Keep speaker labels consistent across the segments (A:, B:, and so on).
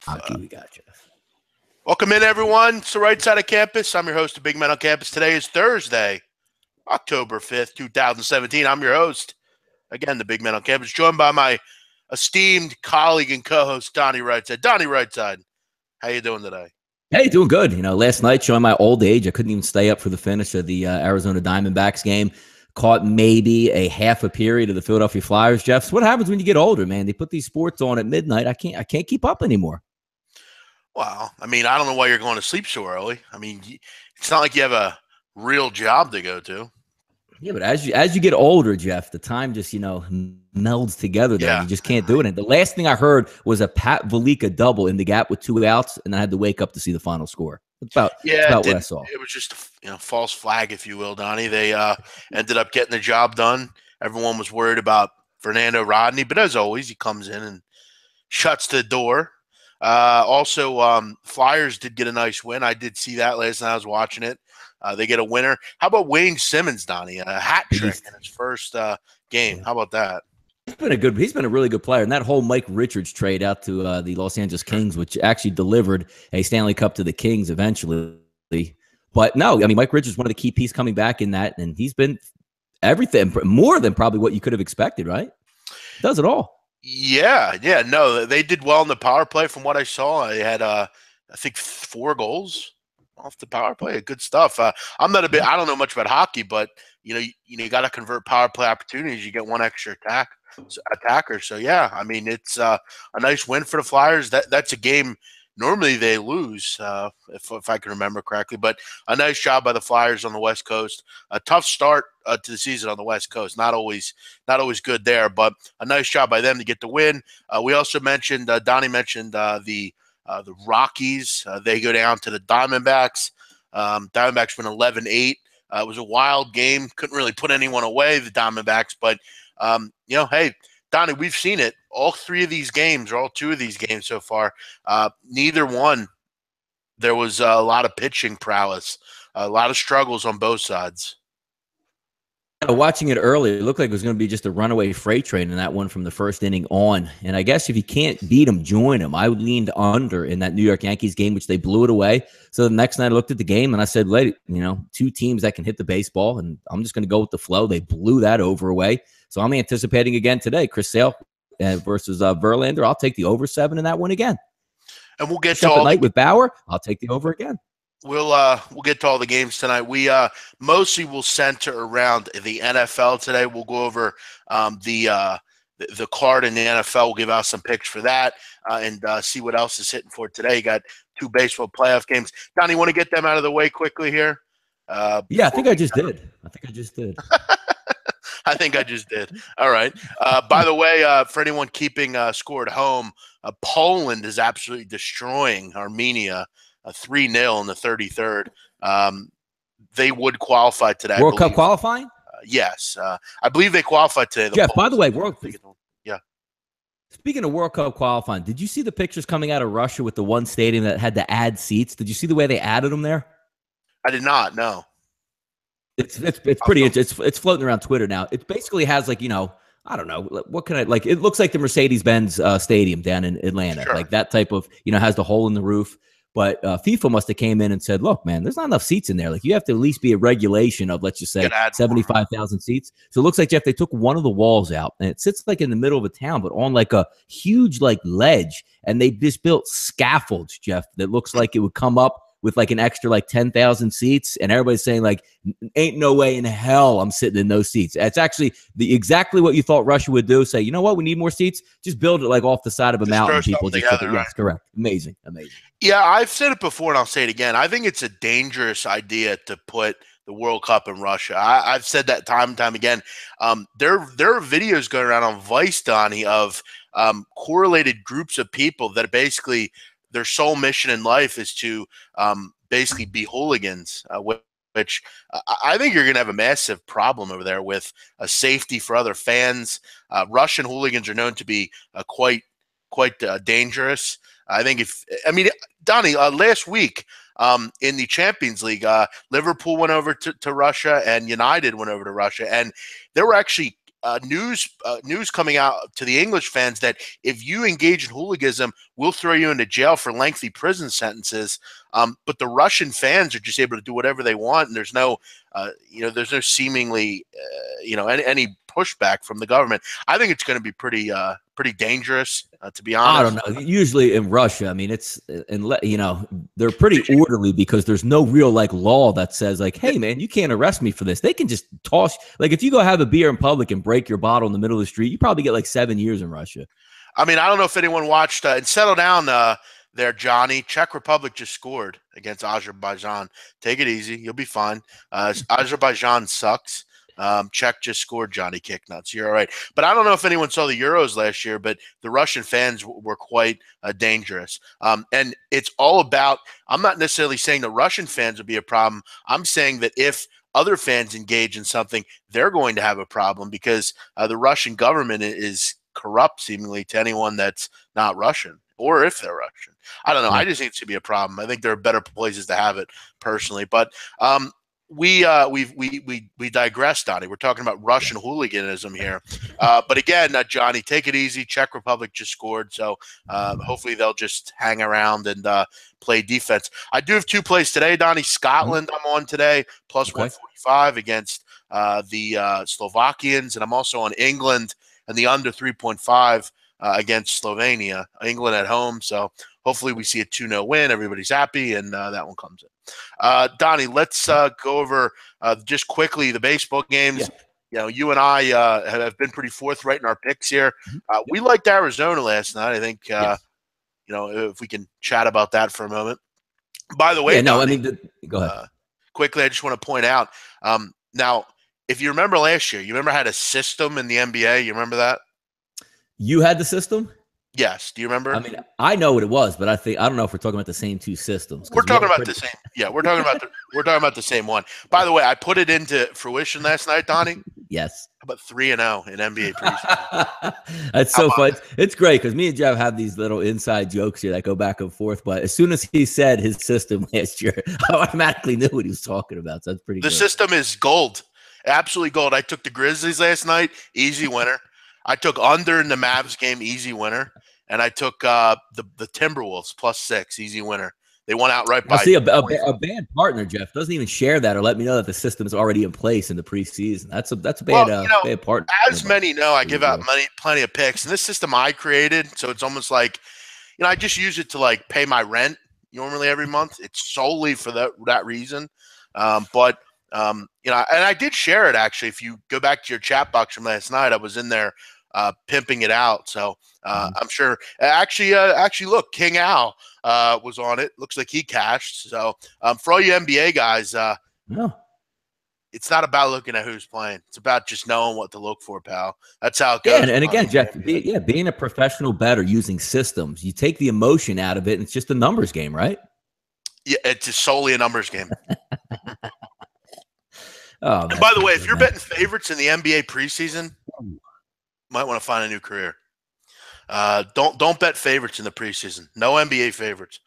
A: Hockey, we got you.
B: Welcome in, everyone. It's the right side of campus. I'm your host of Big Men on Campus. Today is Thursday, October 5th, 2017. I'm your host, again, the Big Men on Campus, joined by my esteemed colleague and co-host, Donnie Rightside. Donnie Rightside, how you doing today?
A: Hey, doing good. Last night, showing my old age, I couldn't even stay up for the finish of the Arizona Diamondbacks game. Caught maybe a half a period of the Philadelphia Flyers, Jeff. So what happens when you get older, man? They put these sports on at midnight. I can't keep up anymore.
B: Well, I don't know why you're going to sleep so early. It's not like you have a real job to go to.
A: Yeah, but as you get older, Jeff, the time just, melds together there. And you just can't do it. And the last thing I heard was a Pat Velika double in the gap with 2 outs, and I had to wake up to see the final score. That's about what I saw.
B: It was just a false flag, if you will, Donnie. They ended up getting the job done. Everyone was worried about Fernando Rodney, but as always, he comes in and shuts the door. Also, Flyers did get a nice win. I did see that last night. I was watching it. They get a winner. How about Wayne Simmons, Donnie? A hat trick in his first game. How about that?
A: He's been a really good player. And that whole Mike Richards trade out to the Los Angeles Kings, which actually delivered a Stanley Cup to the Kings eventually. But no, Mike Richards is one of the key pieces coming back in that, and he's been everything more than probably what you could have expected, right? Does it all.
B: Yeah. No, they did well in the power play from what I saw. They had, I think, 4 goals off the power play. Good stuff. I don't know much about hockey, but you got to convert power play opportunities. You get one extra attacker. So yeah, it's a nice win for the Flyers. That's a game normally they lose, if I can remember correctly. But a nice job by the Flyers on the West Coast. A tough start to the season on the West Coast. Not always good there, but a nice job by them to get the win. We also mentioned Donnie mentioned the Rockies. They go down to the Diamondbacks. Diamondbacks win 11-8. It was a wild game. Couldn't really put anyone away, the Diamondbacks. But, hey, Donnie, we've seen it. All 3 of these games, or all 2 of these games so far, neither one, there was a lot of pitching prowess, a lot of struggles on both sides.
A: Watching it early, it looked like it was going to be just a runaway freight train in that one from the first inning on. And I guess if you can't beat them, join them. I leaned under in that New York Yankees game, which they blew it away. So the next night I looked at the game and I said, 2 teams that can hit the baseball, and I'm just going to go with the flow. They blew that over away. So I'm anticipating again today, Chris Sale versus Verlander. I'll take the over 7 in that one again.
B: And we'll get to all
A: night with Bauer. I'll take the over again.
B: We'll get to all the games tonight. We mostly will center around the NFL today. We'll go over the card in the NFL. We'll give out some picks for that and see what else is hitting for today. You got 2 baseball playoff games. Donnie, you want to get them out of the way quickly here?
A: Yeah, I think I just did.
B: I think I just did. All right. By the way, for anyone keeping score at home, Poland is absolutely destroying Armenia. 3-0 in the 33rd. They would qualify today.
A: World Cup qualifying?
B: Yes. I believe they qualified today.
A: Jeff, by the way,
B: yeah.
A: Speaking of World Cup qualifying, did you see the pictures coming out of Russia with the one stadium that had to add seats? Did you see the way they added them there?
B: I did not, no.
A: It's pretty interesting. It's floating around Twitter now. It basically has I don't know, what can I it looks like the Mercedes-Benz stadium down in Atlanta.
B: Sure.
A: Like that type of, has the hole in the roof. But FIFA must have came in and said, look, man, there's not enough seats in there. Like, you have to at least be a regulation of, let's just say, 75,000 seats. So it looks like, Jeff, they took one of the walls out, and it sits like in the middle of a town, but on like a huge ledge. And they just built scaffolds, Jeff, that looks like it would come up with like an extra 10,000 seats. And everybody's saying ain't no way in hell I'm sitting in those seats. It's actually exactly what you thought Russia would do. Say, you know what? We need more seats. Just build it off the side of a mountain. People just
B: together,
A: yes, correct. Amazing.
B: Yeah, I've said it before and I'll say it again. I think it's a dangerous idea to put the World Cup in Russia. I've said that time and time again. There are videos going around on Vice, Donnie, of correlated groups of people that basically their sole mission in life is to basically be hooligans, which I think you're going to have a massive problem over there with safety for other fans. Russian hooligans are known to be quite dangerous. Donnie, last week in the Champions League, Liverpool went over to Russia and United went over to Russia, and there were actually news coming out to the English fans that if you engage in hooliganism we'll throw you into jail for lengthy prison sentences. But the Russian fans are just able to do whatever they want, and there's no, there's no seemingly, any pushback from the government. I think it's going to be pretty dangerous, to be honest.
A: I don't know. Usually in Russia, I mean, they're pretty orderly because there's no real law that says hey, man, you can't arrest me for this. They can just toss. If you go have a beer in public and break your bottle in the middle of the street, you probably get 7 years in Russia.
B: I mean, I don't know if anyone watched and settle down there, Johnny. Czech Republic just scored against Azerbaijan. Take it easy. You'll be fine. Azerbaijan sucks. Czech just scored, Johnny Kicknuts. You're all right. But I don't know if anyone saw the Euros last year, but the Russian fans were quite dangerous. And it's all about – I'm not necessarily saying the Russian fans would be a problem. I'm saying that if other fans engage in something, they're going to have a problem because the Russian government is corrupt seemingly to anyone that's not Russian, or if they're Russian. I don't know. I just think it should be a problem. I think there are better places to have it personally. But we digress, Donnie. We're talking about Russian hooliganism here. But again, Johnny, take it easy. Czech Republic just scored, so hopefully they'll just hang around and play defense. I do have 2 plays today, Donnie. Scotland, I'm on today, plus 145 against the Slovakians, and I'm also on England and the under 3.5 against Slovenia. England at home, so hopefully we see a 2-0 win. Everybody's happy, and that one comes in. Donnie, let's go over just quickly the baseball games. Yeah. You and I have been pretty forthright in our picks here. We liked Arizona last night. I think, if we can chat about that for a moment. By the way, Donnie,
A: go ahead.
B: Quickly, I just want to point out, now, if you remember last year, you remember I had a system in the NBA? You remember that?
A: You had the system?
B: Yes. Do you remember?
A: I mean, I know what it was, but I don't know if we're talking about the same 2 systems.
B: We're talking about the same. Yeah, we're talking about the same one. By the way, I put it into fruition last night, Donnie.
A: Yes.
B: How about 3-0 in NBA preseason?
A: That's so fun. It's great because me and Jeff have these little inside jokes here that go back and forth. But as soon as he said his system last year, I automatically knew what he was talking about. So that's pretty good.
B: The system is gold. Absolutely gold. I took the Grizzlies last night, easy winner. I took under in the Mavs game, easy winner. And I took the Timberwolves +6, easy winner. They won outright by.
A: I see a bad partner, Jeff, doesn't even share that or let me know that the system is already in place in the preseason. That's a bad, bad partner.
B: As many know, I give out plenty of picks. And this system I created, so it's almost like, I just use it to pay my rent normally every month. It's solely for that reason. But and I did share it actually. If you go back to your chat box from last night, I was in there pimping it out. So I'm sure actually look, King Al was on it. Looks like he cashed. So for all you NBA guys, it's not about looking at who's playing. It's about just knowing what to look for, pal. That's how it goes.
A: Yeah, and again, Jeff, being a professional bettor using systems, you take the emotion out of it, and it's just a numbers game, right?
B: Yeah, it's just solely a numbers game.
A: Oh,
B: and by the way, if you're betting favorites in the NBA preseason, might want to find a new career. Don't bet favorites in the preseason. No NBA favorites.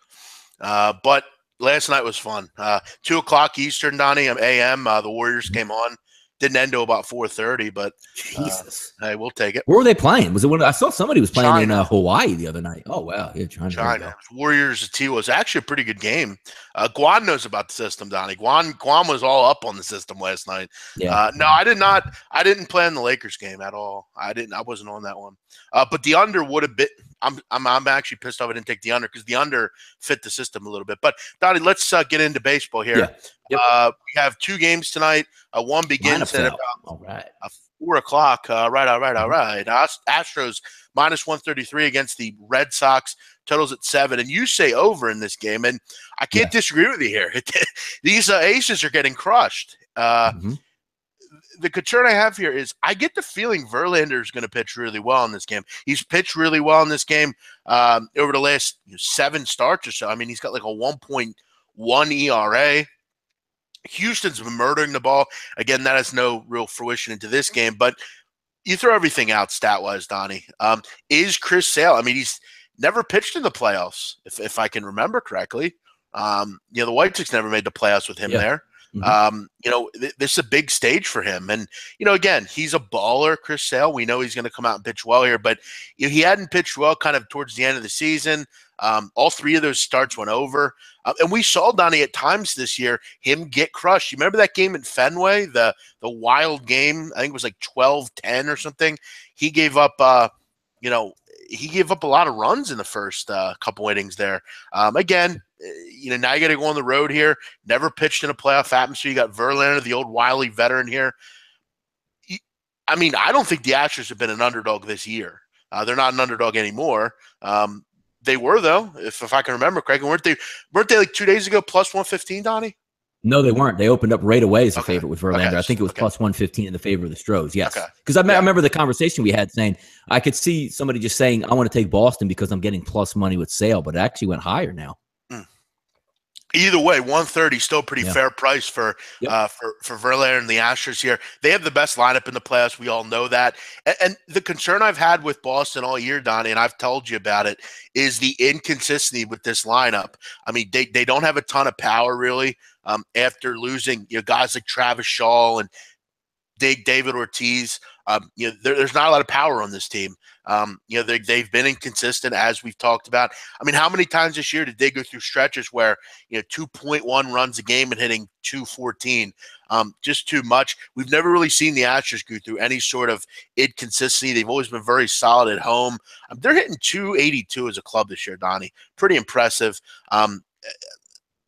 B: But last night was fun. 2:00 Eastern, Donnie, AM. The Warriors came on. Didn't end till about 4:30, but
A: Jesus,
B: hey, we'll take it.
A: Where were they playing? Was it I saw somebody was playing in Hawaii the other night? Oh wow, yeah,
B: China. Warriors T was actually a pretty good game. Guan knows about the system, Donnie. Guan was all up on the system last night.
A: Yeah.
B: No, I did not. I didn't play in the Lakers game at all. I wasn't on that one. But the under would have been. I'm actually pissed off I didn't take the under because the under fit the system a little bit. But Donnie, let's get into baseball here.
A: Yeah. Yep.
B: We have 2 games tonight. One begins at about
A: all right.
B: 4:00. All right. Astros -133 against the Red Sox. Totals at 7. And you say over in this game, and I can't disagree with you here. These aces are getting crushed. The concern I have here is I get the feeling Verlander is going to pitch really well in this game. He's pitched really well in this game over the last 7 starts or so. I mean, he's got like a 1.1 ERA. Houston's been murdering the ball. Again, that has no real fruition into this game, but you throw everything out stat-wise, Donnie. Is Chris Sale – I mean, he's never pitched in the playoffs, if I can remember correctly. The White Sox never made the playoffs with him there. This is a big stage for him. And, again, he's a baller, Chris Sale. We know he's going to come out and pitch well here, but he hadn't pitched well kind of towards the end of the season. All three of those starts went over. And we saw, Donnie, at times this year, him get crushed. You remember that game in Fenway, the wild game? I think it was like 12-10 or something. He gave up, he gave up a lot of runs in the first couple innings there. Again, now you got to go on the road here. Never pitched in a playoff atmosphere. You got Verlander, the old wily veteran here. I mean, I don't think the Astros have been an underdog this year. They're not an underdog anymore. They were, though, if I can remember correctly. Weren't they like 2 days ago plus 115, Donnie?
A: No, they weren't. They opened up right away as a favorite with Verlander. Okay. I think it was plus 115 in the favor of the Stros. Yes. Because I remember the conversation we had saying, I could see somebody just saying, I want to take Boston because I'm getting plus money with Sale, but it actually went higher now.
B: Either way, 130 still pretty fair price for Verlander and the Astros here. They have the best lineup in the playoffs. We all know that. And the concern I've had with Boston all year, Donnie, and I've told you about it, is the inconsistency with this lineup. I mean, they don't have a ton of power really. After losing guys like Travis Shaw and David Ortiz, there's not a lot of power on this team. They've been inconsistent, as we've talked about. I mean, how many times this year did they go through stretches where 2.1 runs a game and hitting 214? Just too much. We've never really seen the Astros go through any sort of inconsistency. They've always been very solid at home. They're hitting 282 as a club this year, Donnie. Pretty impressive.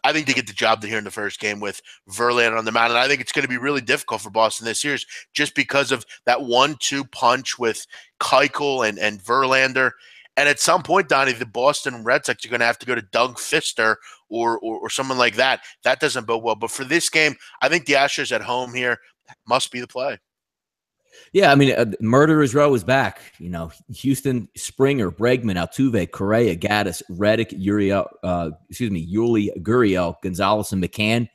B: I think they get the job here in the first game with Verlander on the mound. And I think it's going to be really difficult for Boston this year just because of that 1-2 punch with Keuchel and Verlander. And at some point, Donnie, the Boston Red Sox are going to have to go to Doug Fister or someone like that. That doesn't bode well. But for this game, I think the Astros at home here must be the play.
A: Yeah, I mean, Murderer's Row is back. Houston, Springer, Bregman, Altuve, Correa, Gaddis, Reddick, Yuli Gurriel, Gonzalez, and McCann.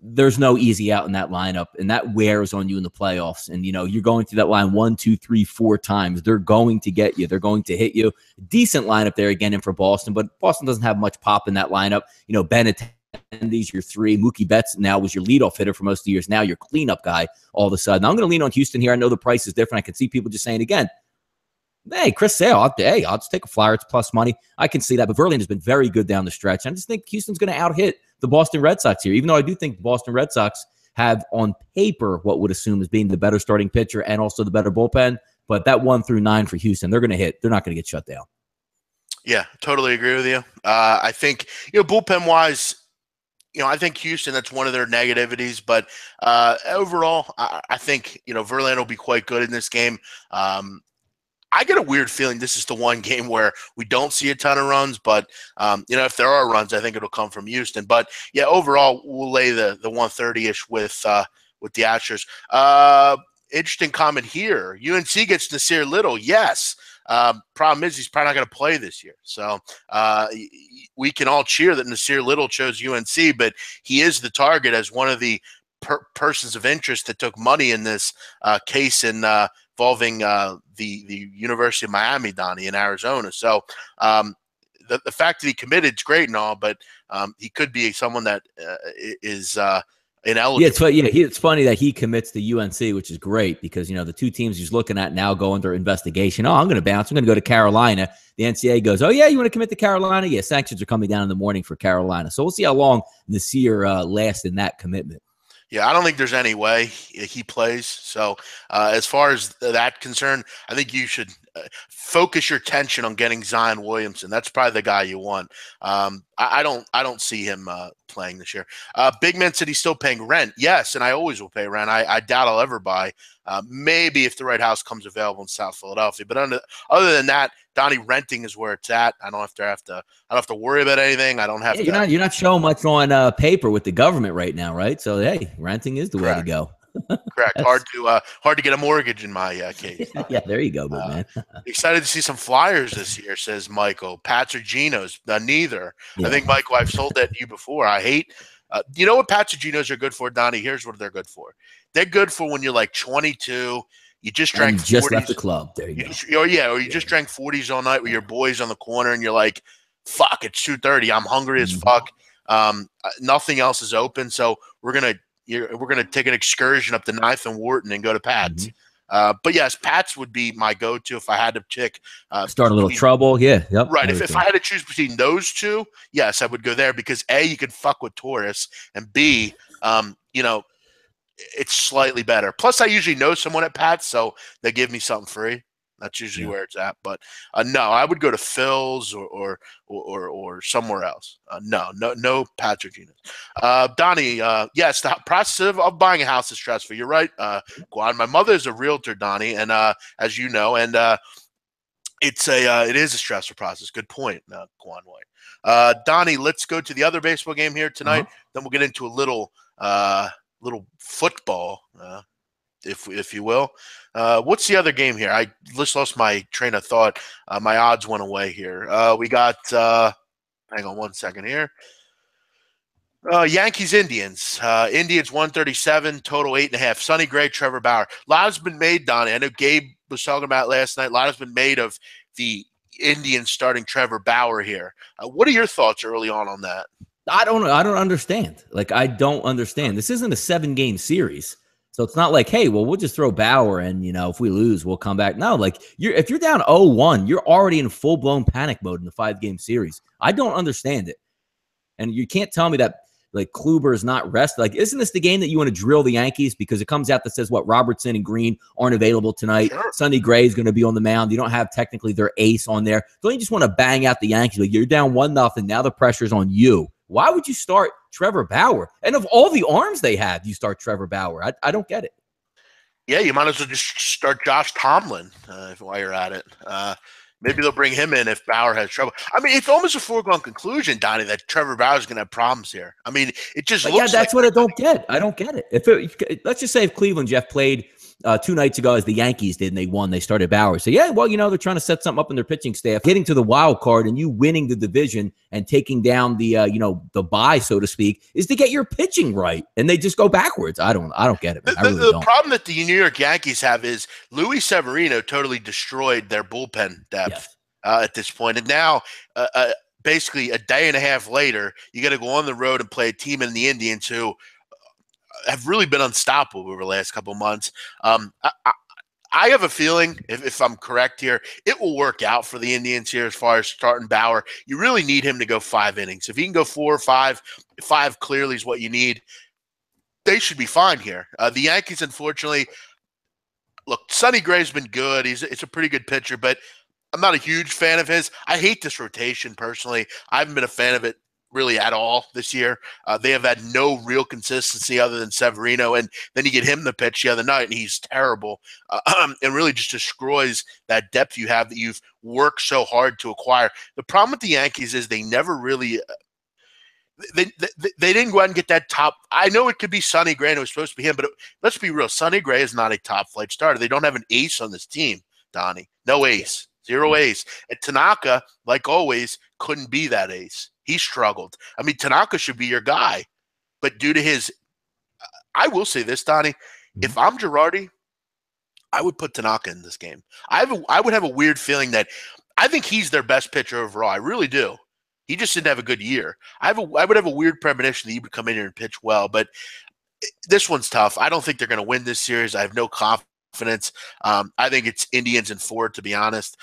A: There's no easy out in that lineup, and that wears on you in the playoffs. And, you're going through that line 1, 2, 3, 4 times. They're going to get you. They're going to hit you. Decent lineup there again in for Boston, but Boston doesn't have much pop in that lineup. Bennett, these your 3. Mookie Betts now was your leadoff hitter for most of the years. Now your cleanup guy all of a sudden. I'm going to lean on Houston here. I know the price is different. I can see people just saying again, hey, Chris Sale, I'll just take a flyer. It's plus money. I can see that. But Verlander's been very good down the stretch. I just think Houston's going to out-hit the Boston Red Sox here, even though I do think the Boston Red Sox have on paper what would assume as being the better starting pitcher and also the better bullpen. But that 1 through 9 for Houston, they're going to hit. They're not going to get shut down. Yeah,
B: totally agree with you. I think, bullpen-wise, I think Houston, that's one of their negativities. But overall, I think, Verlander will be quite good in this game. I get a weird feeling this is the one game where we don't see a ton of runs. But, if there are runs, I think it'll come from Houston. But, yeah, overall, we'll lay the 130-ish with the Astros. Interesting comment here. UNC gets Nasir Little. Yes. Problem is he's probably not going to play this year. So we can all cheer that Nasir Little chose UNC, but he is the target as one of the persons of interest that took money in this case involving the University of Miami, Donnie, in Arizona. So the fact that he committed is great and all, but he could be someone that is ineligible.
A: Yeah, it's funny that he commits to UNC, which is great because, the two teams he's looking at now go under investigation. Oh, I'm going to bounce. I'm going to go to Carolina. The NCAA goes, oh, yeah, you want to commit to Carolina? Yeah, sanctions are coming down in the morning for Carolina. So we'll see how long Nasir lasts in that commitment.
B: Yeah, I don't think there's any way he plays. So as far as that concerned, I think you should focus your attention on getting Zion Williamson. That's probably the guy you want. I don't see him playing this year. Big Man said he's still paying rent. Yes, and I always will pay rent. I doubt I'll ever buy. Maybe if the right house comes available in South Philadelphia. But other than that, Donnie, renting is where it's at. I don't have to worry about anything. I don't have to.
A: You're not showing much on paper with the government right now, right? So hey, renting is the way to go.
B: Correct. Hard to get a mortgage in my case.
A: Yeah, there you go, man.
B: Excited to see some flyers this year, says Michael. Pats or Genos? Neither. Yeah. I think, Michael, I've sold that to you before. I hate. You know what Pats or Genos are good for, Donnie? Here's what they're good for. They're good for when you're like 22. You just drank 40s.
A: Just left the club. There you go.
B: Or you just drank 40s all night with your boys on the corner, and you're like, "Fuck, it's 2:30. I'm hungry as fuck. Nothing else is open, so we're gonna take an excursion up to 9th and Wharton and go to Pat's." But yes, Pats would be my go-to if I had to pick.
A: Start a little trouble. Yeah. Yep.
B: Right. If I had to choose between those two, yes, I would go there because A, you can fuck with Taurus, and B, it's slightly better. Plus, I usually know someone at Pats, so they give me something free. That's usually where it's at. But no, I would go to Phil's or somewhere else. No Pats or Genius. Donnie, yes, the process of buying a house is stressful. You're right, Guan. My mother is a realtor, Donnie, and as you know, and it is a stressful process. Good point, Guan White. Donnie, let's go to the other baseball game here tonight. Then we'll get into a little football, if you will. What's the other game here? I just lost my train of thought. My odds went away here. We got hang on one second here. Yankees Indians. Indians 137, total 8.5. Sonny Gray, Trevor Bauer. A lot has been made, Donnie. I know Gabe was talking about last night. A lot has been made of the Indians starting Trevor Bauer here. What are your thoughts early on that?
A: I don't understand. Like, I don't understand. This isn't a 7-game series. So it's not like, hey, well, we'll just throw Bauer and, if we lose, we'll come back. No, like, if you're down 0-1, you're already in full-blown panic mode in the 5-game series. I don't understand it. And you can't tell me that, like, Kluber is not rested. Like, isn't this the game that you want to drill the Yankees? Because it comes out that says, Robertson and Green aren't available tonight. Sure. Sonny Gray is going to be on the mound. You don't have technically their ace on there. Don't you just want to bang out the Yankees? Like, you're down 1-0. Now the pressure's on you. Why would you start Trevor Bauer? And of all the arms they have, you start Trevor Bauer. I don't get it.
B: Yeah, you might as well just start Josh Tomlin while you're at it. Maybe they'll bring him in if Bauer has trouble. I mean, it's almost a foregone conclusion, Donnie, that Trevor Bauer is going to have problems here. I mean, it just looks
A: that's what I don't get. I don't get it. Let's just say if Cleveland, Jeff, played 2 nights ago as the Yankees did and they won, they started Bauer. So, yeah, well, they're trying to set something up in their pitching staff, getting to the wild card and you winning the division and taking down the, the bye, so to speak, is to get your pitching right. And they just go backwards. I don't get it, man.
B: The problem that the New York Yankees have is Luis Severino totally destroyed their bullpen depth at this point. And now, basically a day and a half later, you got to go on the road and play a team in the Indians who have really been unstoppable over the last couple of months. I have a feeling, if I'm correct here, it will work out for the Indians here as far as starting Bauer. You really need him to go 5 innings. If he can go 4 or 5, 5 clearly is what you need. They should be fine here. The Yankees, unfortunately, look, Sonny Gray's been good. It's a pretty good pitcher, but I'm not a huge fan of his. I hate this rotation personally. I haven't been a fan of it really at all this year. They have had no real consistency other than Severino, and then you get him the pitch the other night, and he's terrible and really just destroys that depth you have that you've worked so hard to acquire. The problem with the Yankees is they never really they didn't go out and get that top. I know it could be Sonny Gray, and it was supposed to be him, but let's be real. Sonny Gray is not a top-flight starter. They don't have an ace on this team, Donnie. No ace. 0 ace. And Tanaka, like always, couldn't be that ace. He struggled. I mean, Tanaka should be your guy. But due to his – I will say this, Donnie. If I'm Girardi, I would put Tanaka in this game. I would have a weird feeling that I think he's their best pitcher overall. I really do. He just didn't have a good year. I would have a weird premonition that he would come in here and pitch well. But this one's tough. I don't think they're going to win this series. I have no confidence. I think it's Indians in 4, to be honest.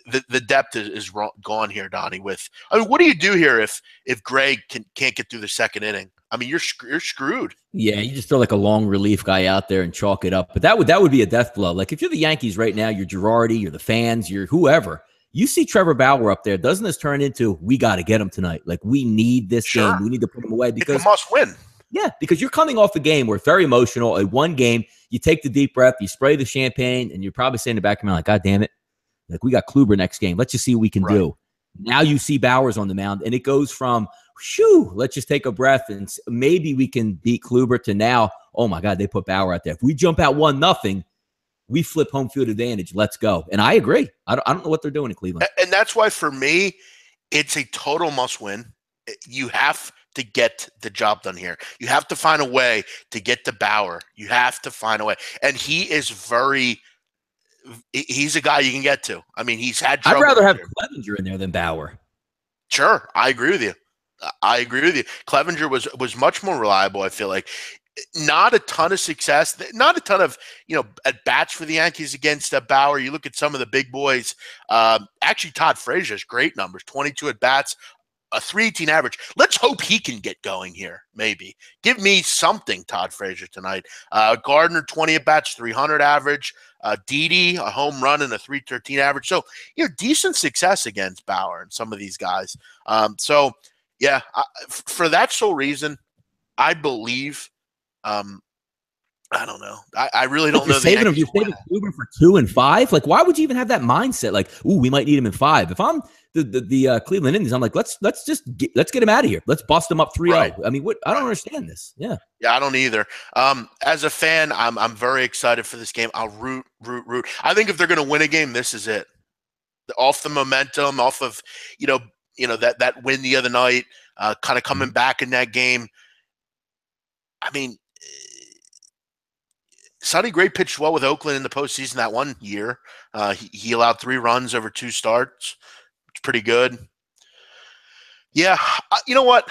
B: The depth is gone here, Donnie. What do you do here if Gray can't get through the second inning? I mean, you're screwed.
A: Yeah, you just throw like a long relief guy out there and chalk it up. But that would be a death blow. Like if you're the Yankees right now, you're Girardi, you're the fans, you're whoever. You see Trevor Bauer up there. Doesn't this turn into we got to get him tonight? Like we need this game. We need to put him away because
B: it's a must win.
A: Yeah, because you're coming off a game where it's very emotional. A one game, you take the deep breath, you spray the champagne, and you're probably saying in the back of your mind, like, God damn it. Like, we got Kluber next game. Let's just see what we can do. Now you see Bauer's on the mound, and it goes from, shoo, let's just take a breath, and maybe we can beat Kluber to now, oh, my God, they put Bauer out there. If we jump out 1-0, we flip home field advantage. Let's go. And I agree. I don't know what they're doing in Cleveland.
B: And that's why, for me, it's a total must-win. You have to get the job done here. You have to find a way to get to Bauer. You have to find a way. And he is he's a guy you can get to. I mean, he's had trouble.
A: I'd rather have Clevenger in there than Bauer.
B: Sure. I agree with you. Clevenger was much more reliable, I feel like. Not a ton of success, not a ton of at bats for the Yankees against Bauer. You look at some of the big boys. Actually, Todd Frazier's great numbers: 22 at bats, a 3.18 average. Let's hope he can get going here. Maybe give me something, Todd Frazier tonight. Gardner 20 at bats, 300 average. Didi a home run and a 3.13 average. So decent success against Bauer and some of these guys. So yeah, for that sole reason, I believe. I don't know. I really don't know.
A: You're saving him. You're saving Kluber for 2 and 5. Like, why would you even have that mindset? Like, ooh, we might need him in 5. If I'm the Cleveland Indians, I'm like, let's get him out of here. Let's bust him up 3-0. Right. I mean, what? I don't understand this. Yeah,
B: I don't either. As a fan, I'm very excited for this game. I'll root. I think if they're going to win a game, this is it. Off the momentum, off of that win the other night, kind of coming back in that game. I mean, Sonny Gray pitched well with Oakland in the postseason that one year. He allowed 3 runs over 2 starts. It's pretty good. Yeah, you know what?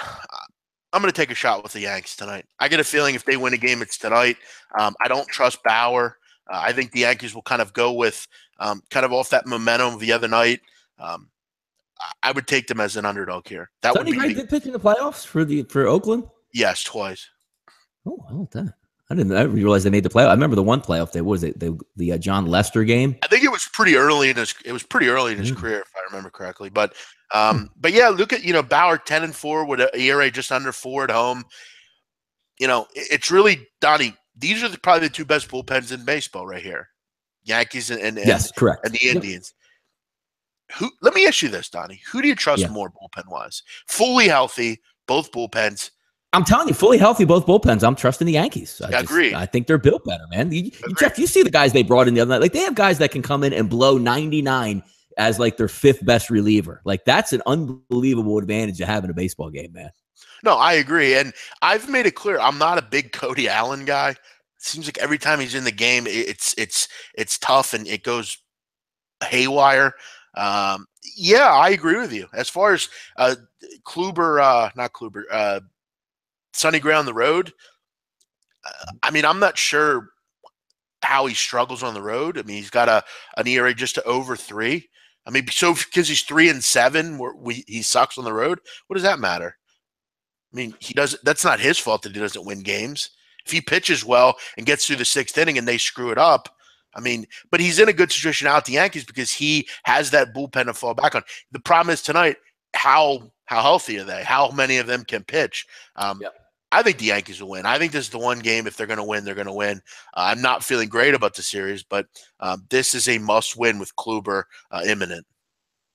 B: I'm going to take a shot with the Yanks tonight. I get a feeling if they win a game, it's tonight. I don't trust Bauer. I think the Yankees will kind of go with kind of off that momentum of the other night. I would take them as an underdog here. That
A: Sonny Gray did pitch in the playoffs for Oakland?
B: Yes, twice.
A: Oh, I like that. I didn't realize they made the playoff. I remember the one playoff day. What was it? The John Lester game?
B: I think it was pretty early in his career, if I remember correctly. But yeah, look at Bauer 10-4 with an ERA just under 4 at home. It's really, Donnie. These are probably the 2 best bullpens in baseball right here, Yankees and
A: yes, correct,
B: and the Indians. Yep. Let me ask you this, Donnie. Who do you trust more bullpen wise? Fully healthy, both bullpens.
A: I'm telling you, fully healthy, both bullpens. I'm trusting the Yankees.
B: Agreed.
A: I think they're built better, man. Jeff, you see the guys they brought in the other night. Like, they have guys that can come in and blow 99 as like their 5th best reliever. Like, that's an unbelievable advantage to have in a baseball game, man.
B: No, I agree. And I've made it clear I'm not a big Cody Allen guy. It seems like every time he's in the game, it's tough and it goes haywire. Yeah, I agree with you. As far as Sonny Gray on the road, I mean, I'm not sure how he struggles on the road. I mean, he's got an ERA just to over 3. I mean, so because he's 3-7, he sucks on the road. What does that matter? I mean, that's not his fault that he doesn't win games. If he pitches well and gets through the 6th inning and they screw it up, I mean, but he's in a good situation now at the Yankees because he has that bullpen to fall back on. The problem is tonight, how healthy are they? How many of them can pitch? I think the Yankees will win. I think this is the one game, if they're going to win, they're going to win. I'm not feeling great about the series, but this is a must-win with Kluber imminent.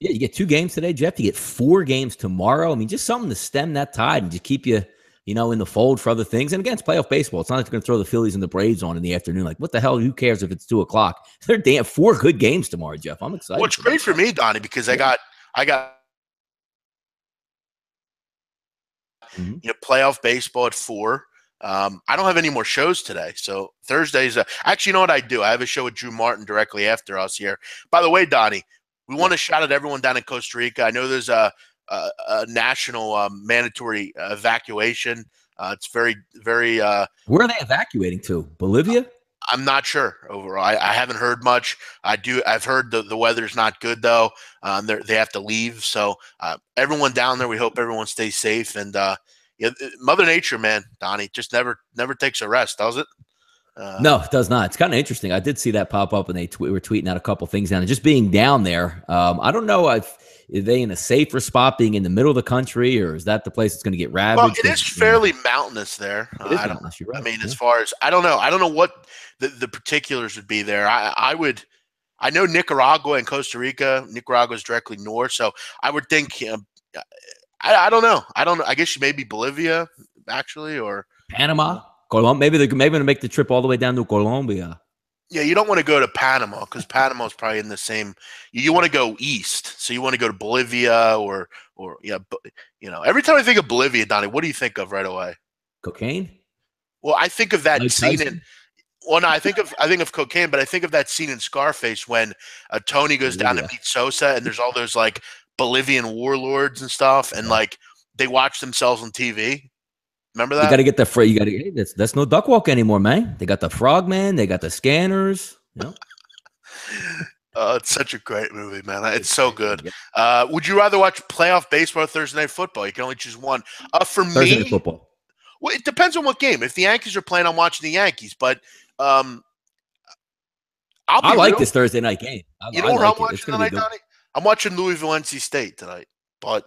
A: Yeah, you get 2 games today, Jeff. You get 4 games tomorrow. I mean, just something to stem that tide and just keep you, in the fold for other things. And again, it's playoff baseball. It's not like they're going to throw the Phillies and the Braves on in the afternoon. Like, what the hell? Who cares if it's 2 o'clock? They're damn 4 good games tomorrow, Jeff. I'm excited.
B: Well, it's great for me, Donnie, because I got playoff baseball at 4. I don't have any more shows today. So Thursdays, actually, you know what I do? I have a show with Drew Martin directly after us here. By the way, Donnie, we want to shout out everyone down in Costa Rica. I know there's a national mandatory evacuation. It's very, very.
A: Where are they evacuating to? Bolivia?
B: I'm not sure overall. I haven't heard much. I've heard the weather's not good though. They have to leave. So everyone down there, we hope everyone stays safe. And Mother Nature, man, Donnie, just never takes a rest, does it?
A: No, it does not. It's kind of interesting. I did see that pop up, and they were tweeting out a couple things down. And just being down there, I don't know if they in a safer spot, being in the middle of the country, or is that the place that's going to get ravaged?
B: Well, it is fairly mountainous there.
A: Mountainous, you're right.
B: I mean, as far as I don't know what the particulars would be there. I know Nicaragua and Costa Rica. Nicaragua is directly north, so I would think. I don't know. I guess maybe Bolivia, actually, or
A: Panama. Maybe they're going to make the trip all the way down to Colombia.
B: Yeah, you don't want to go to Panama because Panama is probably in the same. You want to go east, so you want to go to Bolivia or Every time I think of Bolivia, Donnie, what do you think of right away?
A: Cocaine.
B: Well, I think of that scene in. Well, no, I think of cocaine, but I think of that scene in Scarface when Tony goes down to meet Sosa, and there's all those like Bolivian warlords and stuff, and like they watch themselves on TV. Remember that?
A: You got to get the free. You got to. Hey, that's no duck walk anymore, man. They got the frogman. They got the scanners. Yep.
B: It's such a great movie, man. It's so good. Would you rather watch playoff baseball or Thursday Night Football? You can only choose one. For
A: Thursday Night
B: me,
A: Football.
B: Well, it depends on what game. If the Yankees are playing, I'm watching the Yankees. But
A: I like this Thursday night game.
B: You know what I'm watching tonight, Donnie? I'm watching Louisville, NC State tonight. But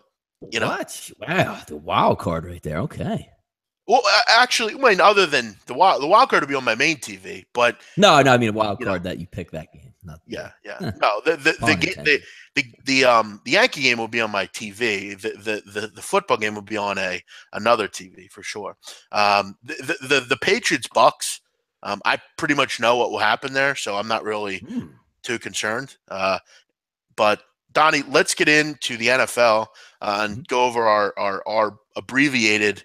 B: you know,
A: wow, the wild card right there. Okay.
B: Well, actually, other than the wild card will be on my main TV, but
A: no, I mean a wild card that you pick that game.
B: Yeah. No, the Yankee game will be on my TV. The football game will be on another TV for sure. The Patriots Bucks. I pretty much know what will happen there, so I'm not really too concerned. But Donnie, let's get into the NFL and go over our abbreviated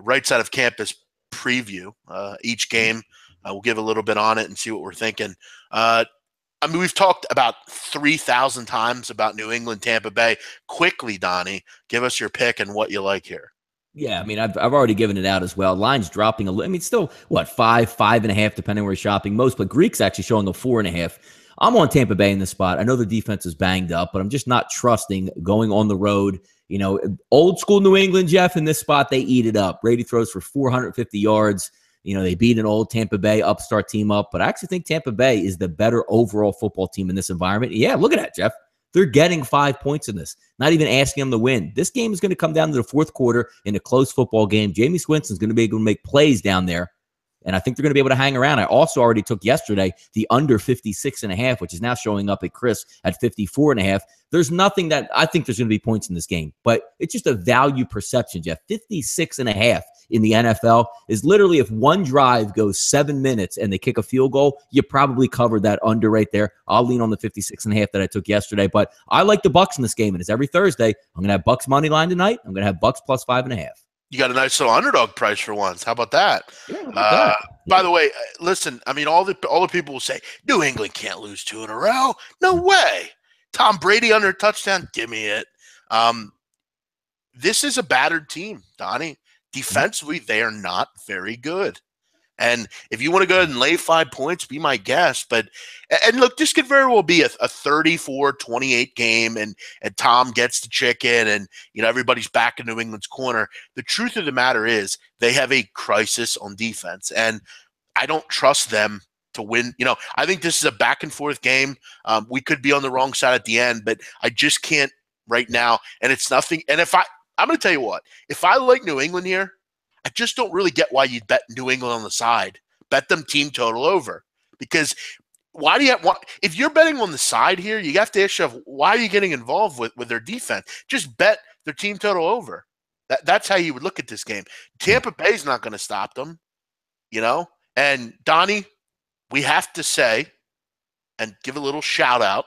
B: right side of campus preview. Each game, we'll give a little bit on it and see what we're thinking. We've talked about 3,000 times about New England, Tampa Bay. Quickly, Donnie, give us your pick and what you like here.
A: Yeah, I mean, I've already given it out as well. Line's dropping a little. I mean, still, what, 5.5, depending where you're shopping most, but Greek's actually showing a 4.5. I'm on Tampa Bay in this spot. I know the defense is banged up, but I'm just not trusting going on the road. You know, old school New England, Jeff, in this spot, they eat it up. Brady throws for 450 yards. You know, they beat an old Tampa Bay upstart team up, but I actually think Tampa Bay is the better overall football team in this environment. Yeah, look at that, Jeff. They're getting 5 points in this, not even asking them to win. This game is going to come down to the fourth quarter in a close football game. Jameis Winston's going to be able to make plays down there, and I think they're going to be able to hang around. I also already took yesterday the under 56.5, which is now showing up at Chris at 54.5. There's nothing that I think there's going to be points in this game, but it's just a value perception, Jeff. 56.5 in the NFL is literally if one drive goes 7 minutes and they kick a field goal, you probably covered that under right there. I'll lean on the 56.5 that I took yesterday, but I like the Bucks in this game, and it's every Thursday. I'm going to have Bucks money line tonight. I'm going to have Bucks plus 5.5.
B: You got a nice little underdog price for once. How about that?
A: Yeah,
B: by the way, listen, I mean, all the people will say, New England can't lose 2 in a row. No way. Tom Brady under a touchdown. Give me it. This is a battered team, Donnie. Defensively, they are not very good. And if you want to go ahead and lay 5 points, be my guest. But and look, this could very well be a 34-28 game, and Tom gets the chicken, and everybody's back in New England's corner. The truth of the matter is they have a crisis on defense, and I don't trust them to win. I think this is a back and forth game. We could be on the wrong side at the end, but I just can't right now. And it's nothing. And I'm going to tell you what, if I like New England here, I just don't really get why you'd bet New England on the side. Bet them team total over. Because why do you if you're betting on the side here, you have to ask yourself, why are you getting involved with their defense? Just bet their team total over. That's how you would look at this game. Tampa Bay's not going to stop them, And Donnie, we have to say and give a little shout out.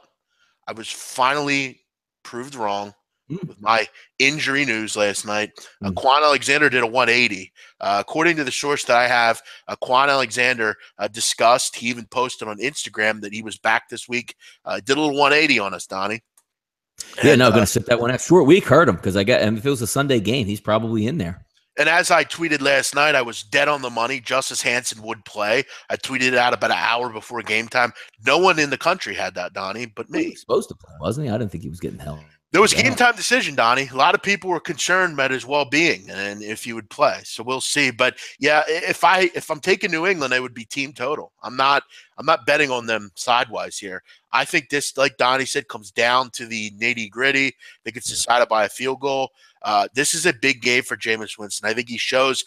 B: I was finally proved wrong with my injury news last night. Quan Alexander did a 180. According to the source that I have, Quan Alexander discussed, he even posted on Instagram that he was back this week. Did a little 180 on us, Donnie.
A: Yeah, no, I'm going to sit that one out. Short week hurt him because if it was a Sunday game, he's probably in there.
B: And as I tweeted last night, I was dead on the money. Justice Hansen would play. I tweeted it out about an hour before game time. No one in the country had that, Donnie, but me.
A: He was supposed to play, wasn't he? I didn't think he was getting held.
B: There was a game time decision, Donnie. A lot of people were concerned about his well-being and if he would play. So we'll see. But yeah, if I'm taking New England, it would be team total. I'm not betting on them sidewise here. I think this, like Donnie said, comes down to the nitty-gritty. I think it's decided by a field goal. This is a big game for Jameis Winston. I think he shows.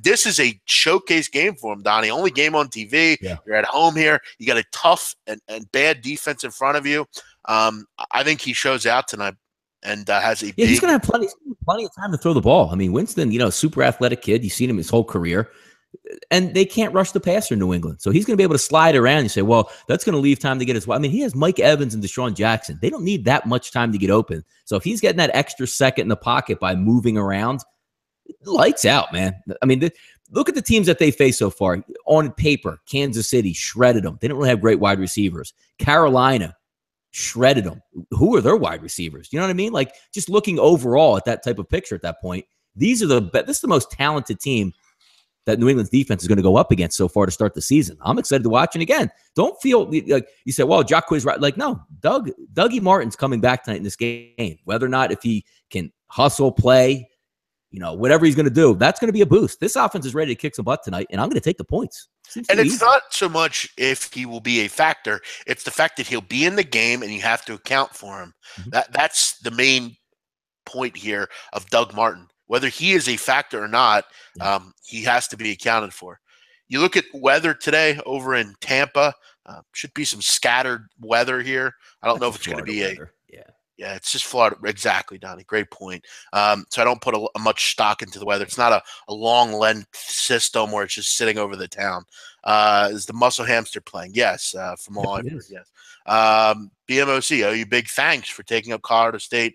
B: This is a showcase game for him, Donnie. Only game on TV. Yeah. You're at home here. You got a tough and bad defense in front of you. I think he shows out tonight and has a big.
A: He's going to have plenty of time to throw the ball. I mean, Winston, super athletic kid. You've seen him his whole career. And they can't rush the passer in New England. So he's going to be able to slide around and say, well, that's going to leave time to get his. I mean, he has Mike Evans and Deshaun Jackson. They don't need that much time to get open. So if he's getting that extra second in the pocket by moving around, lights out, man. I mean, look at the teams that they face so far. On paper, Kansas City shredded them. They don't really have great wide receivers. Carolina shredded them. Who are their wide receivers? You know what I mean? Like just looking overall at that type of picture at that point. This is the most talented team that New England's defense is going to go up against so far to start the season. I'm excited to watch. And again, don't feel like you say, well, Jacquizz, right? Like, no, Dougie Martin's coming back tonight in this game. Whether or not if he can hustle, play, whatever he's going to do, that's going to be a boost. This offense is ready to kick some butt tonight, and I'm going to take the points.
B: And it's not so much if he will be a factor. It's the fact that he'll be in the game and you have to account for him. That's the main point here of Doug Martin. Whether he is a factor or not, he has to be accounted for. You look at weather today over in Tampa. Should be some scattered weather here. I don't know if it's going to be weather. Yeah, it's just Florida. Exactly, Donnie. Great point. So I don't put a much stock into the weather. It's not a long length system where it's just sitting over the town. Is the muscle hamster playing? Yes, from all I've heard, yes. BMOC, owe you big thanks for taking up Colorado State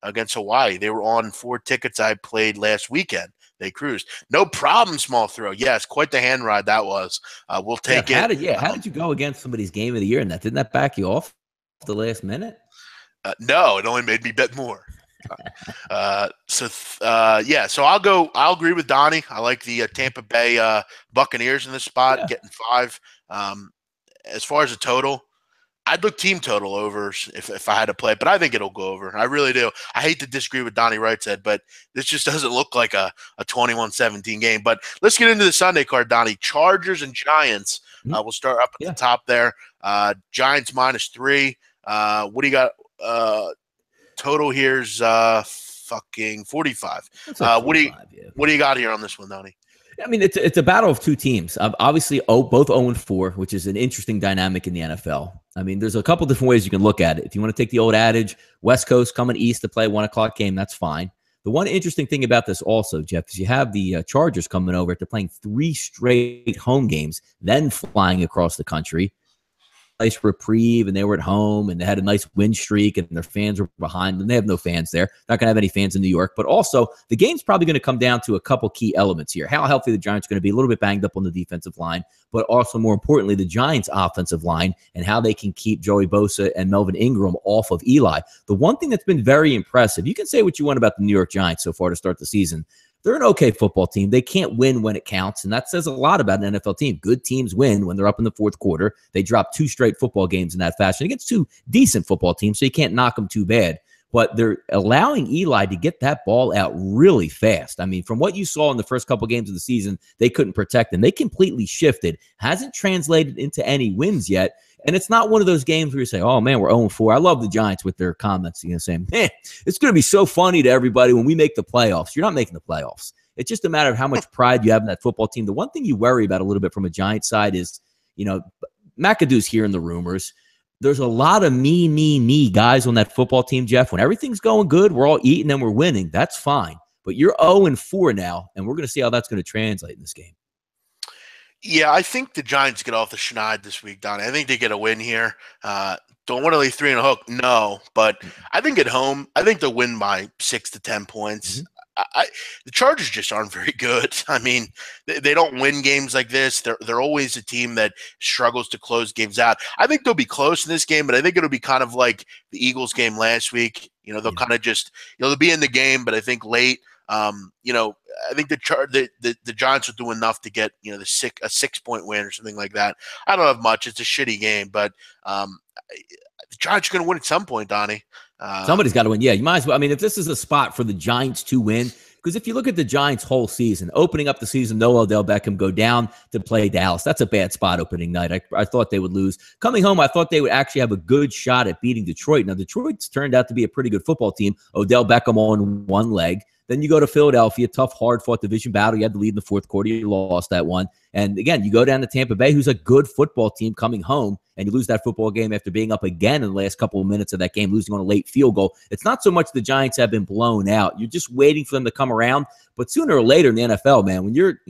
B: against Hawaii. They were on 4 tickets I played last weekend. They cruised. No problem, small throw. Yes, quite the hand ride that was. We'll take it.
A: How did you go against somebody's game of the year in that? Didn't that back you off at the last minute?
B: No, it only made me bet more. So I'll agree with Donnie. I like the Tampa Bay Buccaneers in this spot, getting 5. As far as a total, I'd look team total overs if I had to play, but I think it'll go over. I really do. I hate to disagree with Donnie Rightside, but this just doesn't look like a 21-17 game. But let's get into the Sunday card, Donnie. Chargers and Giants. We'll start up at the top there. Giants -3. What do you got? Total here's fucking 45. What do you got here on this one, Donnie?
A: I mean, it's a battle of two teams. Obviously, both 0-4, which is an interesting dynamic in the NFL. I mean, there's a couple different ways you can look at it. If you want to take the old adage, West Coast coming east to play a 1 o'clock game, that's fine. The one interesting thing about this also, Jeff, is you have the Chargers coming over after playing 3 straight home games, then flying across the country. Nice reprieve, and they were at home, and they had a nice win streak, and their fans were behind them. They have no fans there. Not going to have any fans in New York. But also, the game's probably going to come down to a couple key elements here. How healthy the Giants are going to be, a little bit banged up on the defensive line, but also, more importantly, the Giants' offensive line and how they can keep Joey Bosa and Melvin Ingram off of Eli. The one thing that's been very impressive, you can say what you want about the New York Giants so far to start the season. They're an okay football team. They can't win when it counts, and that says a lot about an NFL team. Good teams win when they're up in the fourth quarter. They drop 2 straight football games in that fashion against 2 decent football teams, so you can't knock them too bad. But they're allowing Eli to get that ball out really fast. I mean, from what you saw in the first couple games of the season, they couldn't protect him. They completely shifted. Hasn't translated into any wins yet. And it's not one of those games where you say, oh, man, we're 0-4. I love the Giants with their comments, saying, man, it's going to be so funny to everybody when we make the playoffs. You're not making the playoffs. It's just a matter of how much pride you have in that football team. The one thing you worry about a little bit from a Giants side is, McAdoo's hearing the rumors. There's a lot of me guys on that football team, Jeff. When everything's going good, we're all eating and we're winning. That's fine. But you're 0-4 now, and we're going to see how that's going to translate in this game.
B: Yeah, I think the Giants get off the schneid this week, Donnie. I think they get a win here. Don't want to leave 3 in a hook. No, but I think at home, I think they'll win by 6 to 10 points. The Chargers just aren't very good. I mean, they don't win games like this. They're always a team that struggles to close games out. I think they'll be close in this game, but I think it'll be kind of like the Eagles game last week. They'll kind of just they'll be in the game, but I think late. I think the Giants will do enough to get a 6-point win or something like that. I don't have much. It's a shitty game, but the Giants are going to win at some point, Donnie.
A: Somebody's got to win. Yeah, you might as well. I mean, if this is a spot for the Giants to win, because if you look at the Giants' whole season, opening up the season, no Odell Beckham, go down to play Dallas. That's a bad spot opening night. I thought they would lose. Coming home, I thought they would actually have a good shot at beating Detroit. Now, Detroit's turned out to be a pretty good football team. Odell Beckham on one leg. Then you go to Philadelphia, tough, hard-fought division battle. You had to lead in the fourth quarter. You lost that one. And, again, you go down to Tampa Bay, who's a good football team coming home, and you lose that football game after being up again in the last couple of minutes of that game, losing on a late field goal. It's not so much the Giants have been blown out. You're just waiting for them to come around. But sooner or later in the NFL, man, when you're,